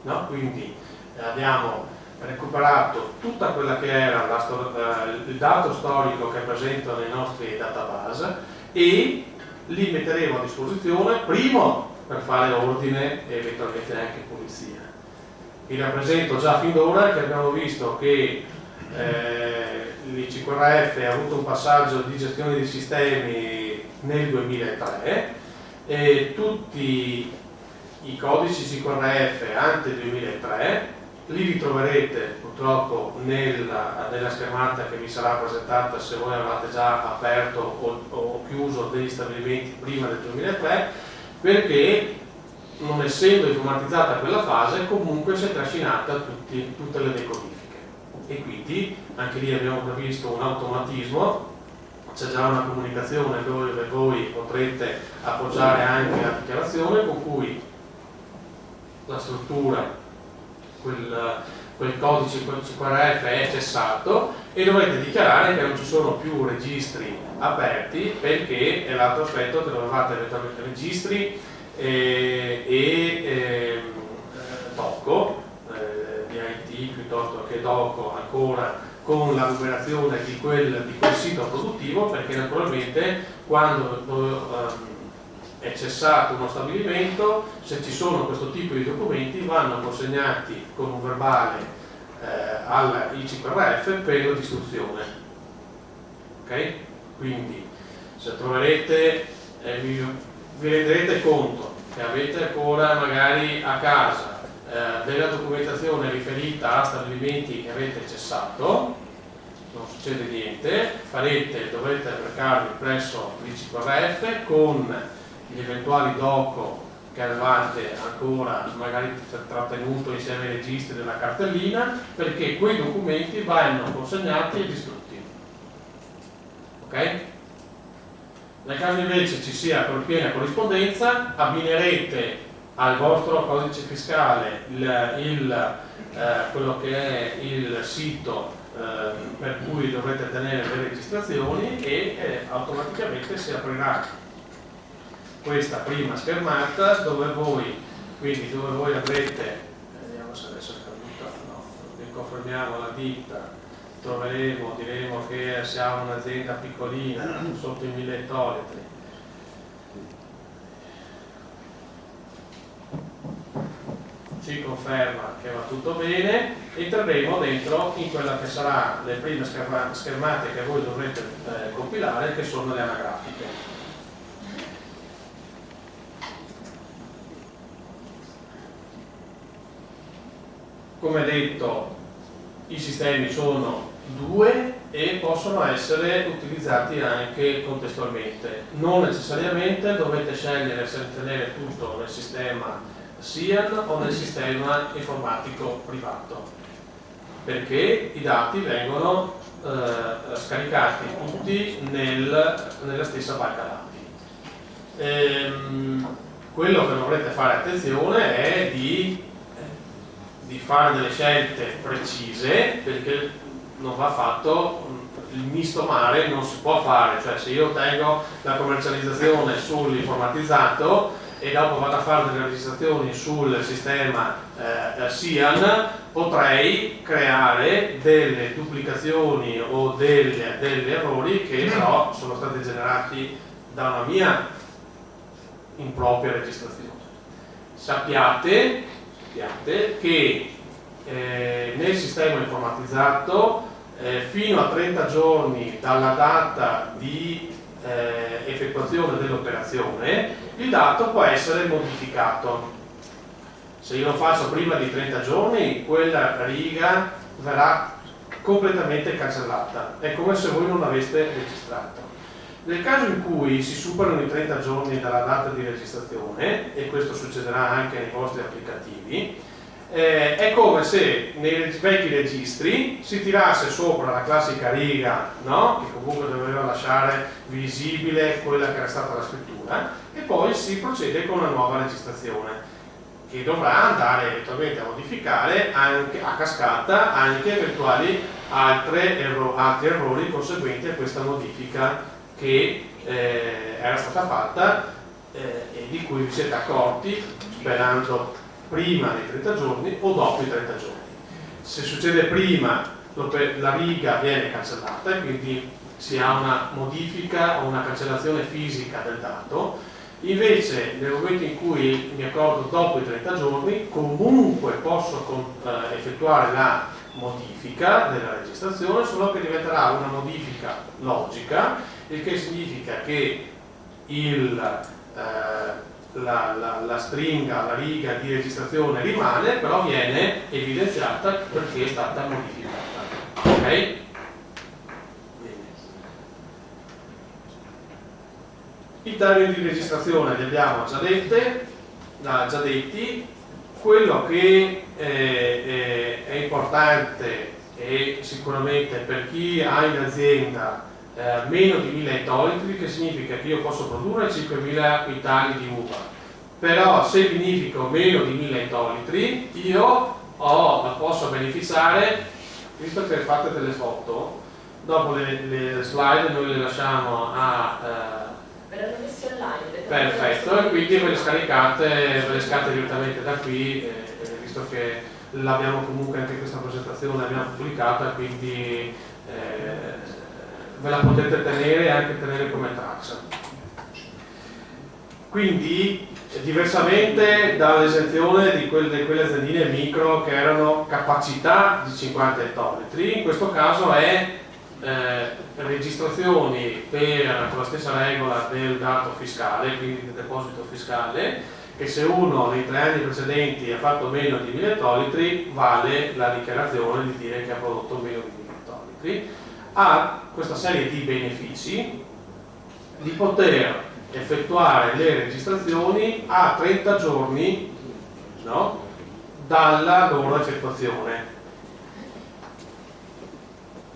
No? Quindi abbiamo recuperato tutta quella che era il dato storico che è presente nei nostri database e li metteremo a disposizione, primo per fare ordine e eventualmente anche pulizia. Vi rappresento già fin d'ora che abbiamo visto che l'ICQRF ha avuto un passaggio di gestione dei sistemi nel 2003 e tutti i codici ICQRF ante 2003 li ritroverete purtroppo nella schermata che vi sarà presentata se voi avete già aperto o chiuso degli stabilimenti prima del 2003, perché non essendo informatizzata quella fase comunque si è trascinata tutte le decodifiche e quindi anche lì abbiamo previsto un automatismo. C'è già una comunicazione dove voi potrete appoggiare anche la dichiarazione con cui la struttura, quel codice ICQRF è cessato e dovrete dichiarare che non ci sono più registri aperti, perché è l'altro aspetto che dovevate eventualmente registri DOCO di IT piuttosto che DOCO ancora con la numerazione di quel sito produttivo, perché naturalmente quando è cessato uno stabilimento, se ci sono questo tipo di documenti vanno consegnati con un verbale all'ICQRF per la distruzione. Ok? Quindi se troverete, vi renderete conto che avete ancora magari a casa della documentazione riferita a stabilimenti che avete cessato, non succede niente, dovrete recarvi presso l'ICQRF con gli eventuali DOCO che avevate ancora magari trattenuto insieme ai registri della cartellina, perché quei documenti vanno consegnati e distrutti. Ok? Nel caso invece ci sia piena corrispondenza, abbinerete al vostro codice fiscale quello che è il sito per cui dovrete tenere le registrazioni e automaticamente si aprirà questa prima schermata dove voi avrete, vediamo se adesso è caduta, no, confermiamo la ditta, diremo che siamo un'azienda piccolina sotto i 1000 ettolitri. Ci conferma che va tutto bene, entreremo dentro in quella che sarà le prime schermate che voi dovrete compilare, che sono le anagrafiche. Come detto, i sistemi sono 2 e possono essere utilizzati anche contestualmente. Non necessariamente dovete scegliere se tenere tutto nel sistema SIAN o nel sistema informatico privato, perché i dati vengono scaricati tutti nella stessa banca dati. Quello che dovrete fare attenzione è di fare delle scelte precise, perché non va fatto il misto mare, non si può fare, cioè se io ottengo la commercializzazione sull'informatizzato e dopo vado a fare delle registrazioni sul sistema SIAN, potrei creare delle duplicazioni o degli errori che però sono stati generati da una mia impropria registrazione. Sappiate che nel sistema informatizzato fino a 30 giorni dalla data di effettuazione dell'operazione, il dato può essere modificato. Se io lo faccio prima di 30 giorni, quella riga verrà completamente cancellata, è come se voi non l'aveste registrato. Nel caso in cui si superano i 30 giorni dalla data di registrazione, e questo succederà anche nei vostri applicativi, è come se nei vecchi registri si tirasse sopra la classica riga, no? Che comunque doveva lasciare visibile quella che era stata la scrittura, e poi si procede con una nuova registrazione che dovrà andare eventualmente a modificare anche a cascata anche eventuali altri errori conseguenti a questa modifica che era stata fatta e di cui vi siete accorti sperando prima dei 30 giorni o dopo i 30 giorni. Se succede prima, la riga viene cancellata e quindi si ha una modifica o una cancellazione fisica del dato. Invece nel momento in cui mi accorgo dopo i 30 giorni, comunque posso effettuare la modifica della registrazione, solo che diventerà una modifica logica, il che significa che la stringa, la riga di registrazione rimane, però viene evidenziata perché è stata modificata. Ok? Bene. I termini di registrazione li abbiamo già detti. Quello che è importante e sicuramente per chi ha in azienda meno di 1000 ettolitri, che significa che io posso produrre 5000 quintali di uva, però se vinifico meno di 1000 ettolitri io posso beneficiare, visto che fate delle foto, dopo le slide noi le lasciamo verranno messi online. Perfetto, e quindi ve le scaricate direttamente da qui, visto che l'abbiamo comunque anche questa presentazione l'abbiamo pubblicata, quindi ve la potete tenere e anche tenere come traccia. Quindi diversamente dall'esenzione di quelle aziendine micro che erano capacità di 50 ettolitri, in questo caso è registrazioni con la stessa regola del dato fiscale, quindi del deposito fiscale, che se uno nei 3 anni precedenti ha fatto meno di 1000 ettolitri vale la dichiarazione di dire che ha prodotto meno di 1000 ettolitri, ha questa serie di benefici di poter effettuare le registrazioni a 30 giorni, no? Dalla loro effettuazione,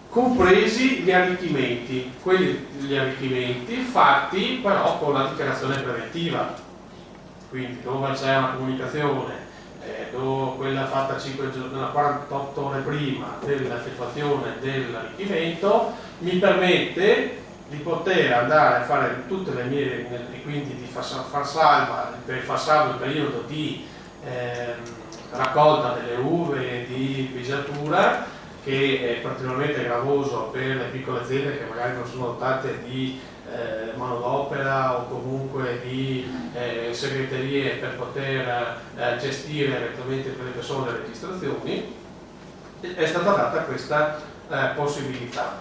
compresi gli arricchimenti, gli arricchimenti fatti però con la dichiarazione preventiva, quindi dove c'è una comunicazione, dove quella fatta 48 ore prima dell'effettuazione dell'arricchimento mi permette di poter andare a fare tutte le mie, quindi di far salvo il periodo di raccolta delle uve e di pigiatura, che è particolarmente gravoso per le piccole aziende che magari non sono dotate di manodopera o comunque di segreterie per poter gestire eventualmente quelle che sono le registrazioni. È stata data questa possibilità.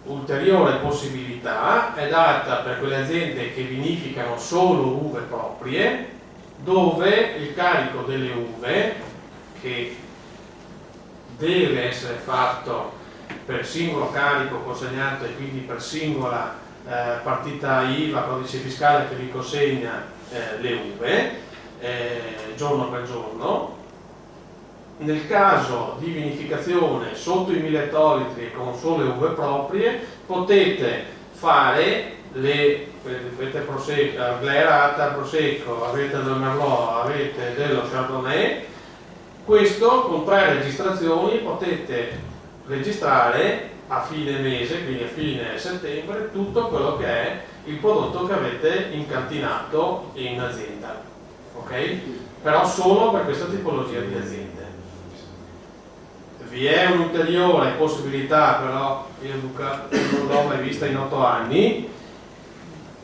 Ulteriore possibilità è data per quelle aziende che vinificano solo uve proprie, dove il carico delle uve, che deve essere fatto per singolo carico consegnato e quindi per singola partita IVA, codice fiscale che vi consegna le uve giorno per giorno. Nel caso di vinificazione sotto i 1000 ettolitri con sole uve proprie potete fare avete Prosecco, Aglerata, Prosecco, avete del Merlot, avete dello Chardonnay. Questo con 3 registrazioni potete registrare a fine mese, quindi a fine settembre, tutto quello che è il prodotto che avete incantinato in azienda, ok? Però solo per questa tipologia di aziende. Vi è un'ulteriore possibilità, però io Luca non l'ho mai vista in 8 anni,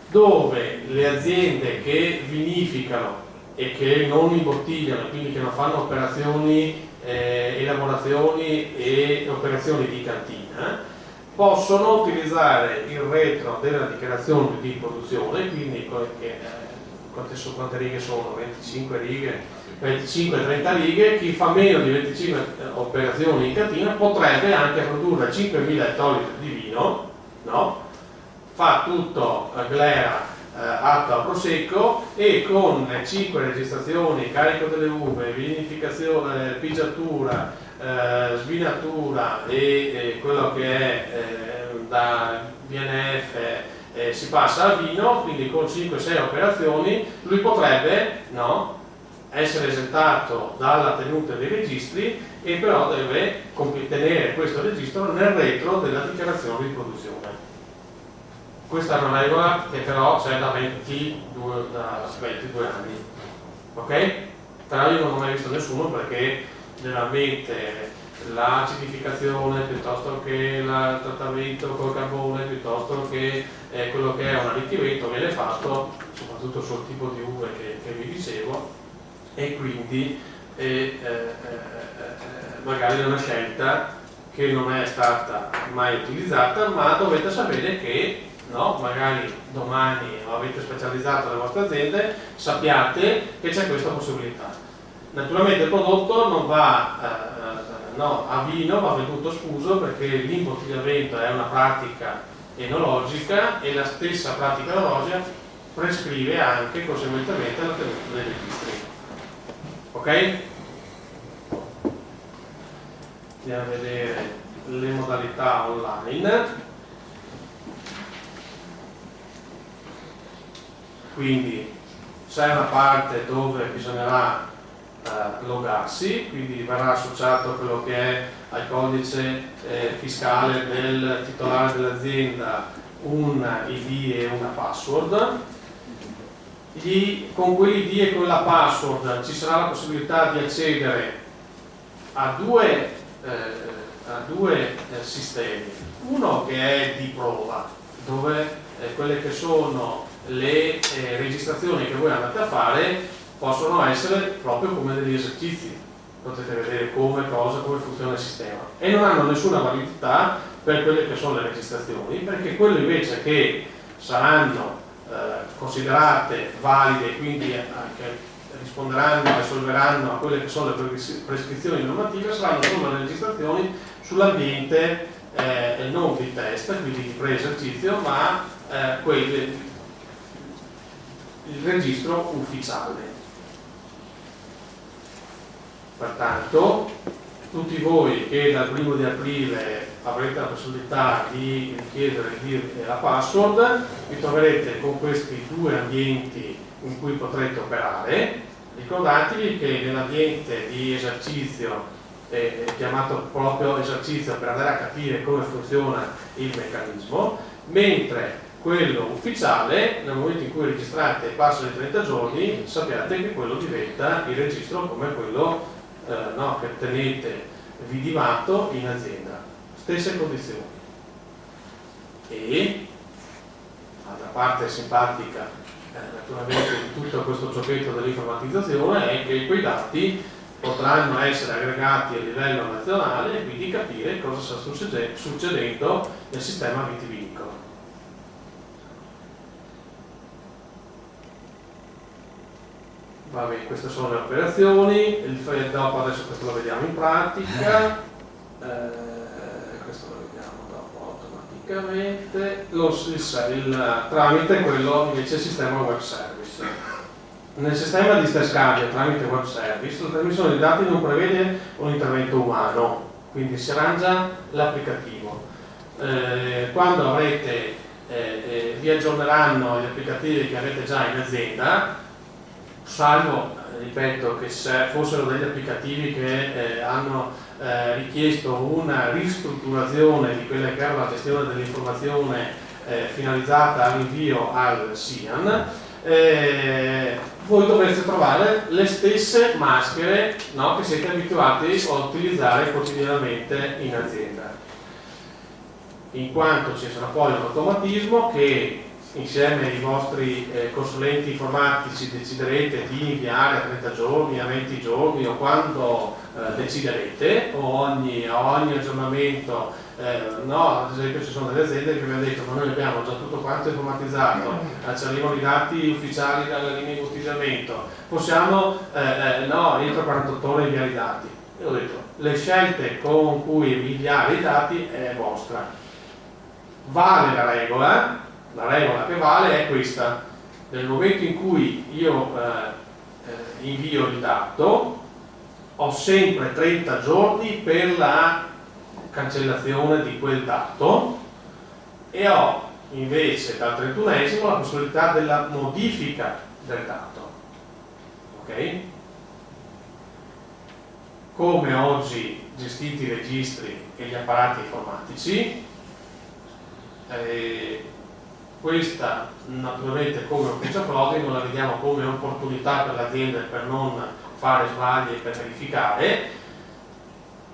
dove le aziende che vinificano e che non imbottigliano, quindi che non fanno operazioni, elaborazioni e operazioni di cantina, possono utilizzare il retro della dichiarazione di produzione, quindi quante righe sono? 25 righe, 25-30 righe. Chi fa meno di 25 operazioni in cantina potrebbe anche produrre 5.000 ettolitri di vino, no? Fa tutto glera atto a prosecco, e con 5 registrazioni, carico delle uve, vinificazione, pigiatura, svinatura e quello che è da BNF si passa al vino, quindi con 5-6 operazioni lui potrebbe, no, essere esentato dalla tenuta dei registri, e però deve tenere questo registro nel retro della dichiarazione di produzione. Questa è una regola che però c'è da 22 anni, ok? Però io non ho mai visto nessuno, perché generalmente la acidificazione, piuttosto che il trattamento col carbone, piuttosto che quello che è un arricchimento, viene fatto soprattutto sul tipo di uve che vi dicevo, e quindi magari è una scelta che non è stata mai utilizzata, ma dovete sapere che, no, magari domani avete specializzato le vostre aziende, sappiate che c'è questa possibilità. Naturalmente il prodotto non va a vino, va venduto sfuso, perché l'imbottigliamento è una pratica enologica, e la stessa pratica enologica prescrive anche conseguentemente la tenuta dei registri. Ok? Andiamo a vedere le modalità online. Quindi c'è una parte dove bisognerà logarsi, quindi verrà associato quello che è al codice fiscale del titolare dell'azienda un ID e una password. Con quell'ID e quella password ci sarà la possibilità di accedere a due sistemi. Uno che è di prova, dove quelle che sono le registrazioni che voi andate a fare possono essere proprio come degli esercizi, potete vedere come funziona il sistema, e non hanno nessuna validità per quelle che sono le registrazioni, perché quelle invece che saranno considerate valide, quindi che risponderanno e solveranno a quelle che sono le prescrizioni normative, saranno solo le registrazioni sull'ambiente non di test, quindi di pre-esercizio, ma il registro ufficiale. Pertanto tutti voi che dal 1° di aprile avrete la possibilità di richiedere la password, vi troverete con questi due ambienti in cui potrete operare. Ricordatevi che nell'ambiente di esercizio, chiamato proprio esercizio per andare a capire come funziona il meccanismo, mentre quello ufficiale, nel momento in cui registrate e passano i 30 giorni, sappiate che quello diventa il registro come quello che tenete vidimato in azienda. Stesse condizioni. E altra parte simpatica naturalmente di tutto questo giochetto dell'informatizzazione è che quei dati potranno essere aggregati a livello nazionale, e quindi capire cosa sta succedendo nel sistema vitivinicolo. Vabbè, queste sono le operazioni, dopo adesso questo lo vediamo in pratica, questo lo vediamo dopo automaticamente, tramite quello invece il sistema web service. Nel sistema di scambio tramite web service la trasmissione dei dati non prevede un intervento umano, quindi si arrangia l'applicativo. Quando avrete, vi aggiorneranno gli applicativi che avete già in azienda, salvo, ripeto, che se fossero degli applicativi che hanno richiesto una ristrutturazione di quella che era la gestione dell'informazione finalizzata all'invio al SIAN, voi dovreste trovare le stesse maschere, no, che siete abituati a utilizzare quotidianamente in azienda, in quanto ci sarà poi un automatismo che insieme ai vostri consulenti informatici deciderete di inviare a 30 giorni, a 20 giorni o quando deciderete, o a ogni aggiornamento, no, ad esempio ci sono delle aziende che mi hanno detto ma noi abbiamo già tutto quanto informatizzato, ci arrivano i dati ufficiali dalla linea di bottigliamento, possiamo no, entro 48 ore inviare i dati. Io ho detto, le scelte con cui inviare i dati è vostra. Vale la regola che vale è questa: nel momento in cui io invio il dato ho sempre 30 giorni per la cancellazione di quel dato e ho invece dal 31esimo la possibilità della modifica del dato. Ok? Come oggi gestite i registri e gli apparati informatici, questa naturalmente come ufficio frodi non la vediamo come opportunità per l'azienda per non fare sbagli e per verificare.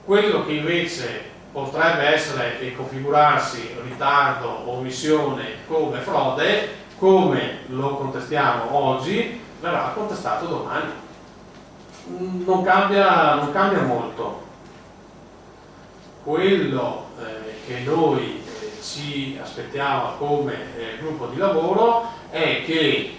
Quello che invece potrebbe essere e configurarsi ritardo o omissione come frode, come lo contestiamo oggi, verrà contestato domani. Non cambia molto. Quello che noi ci aspettiamo come gruppo di lavoro è che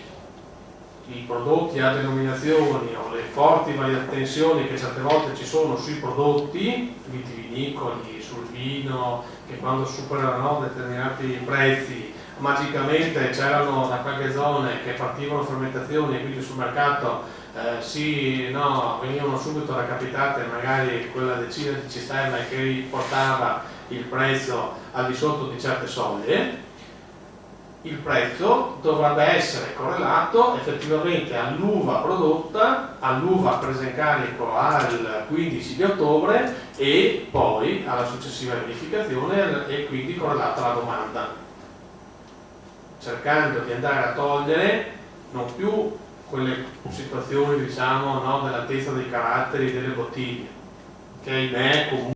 i prodotti a denominazioni o le forti tensioni che certe volte ci sono sui prodotti vitivinicoli, sul vino, che quando superano determinati prezzi magicamente c'erano da qualche zone che partivano fermentazioni e quindi sul mercato venivano subito recapitate magari quella decina di cisterne che riportava il prezzo al di sotto di certe soglie. Il prezzo dovrebbe essere correlato effettivamente all'uva prodotta, all'uva presa in carico al 15 di ottobre e poi alla successiva verificazione e quindi correlato alla domanda, cercando di andare a togliere non più quelle situazioni diciamo no, dell'altezza dei caratteri delle bottiglie, che ahimè comunque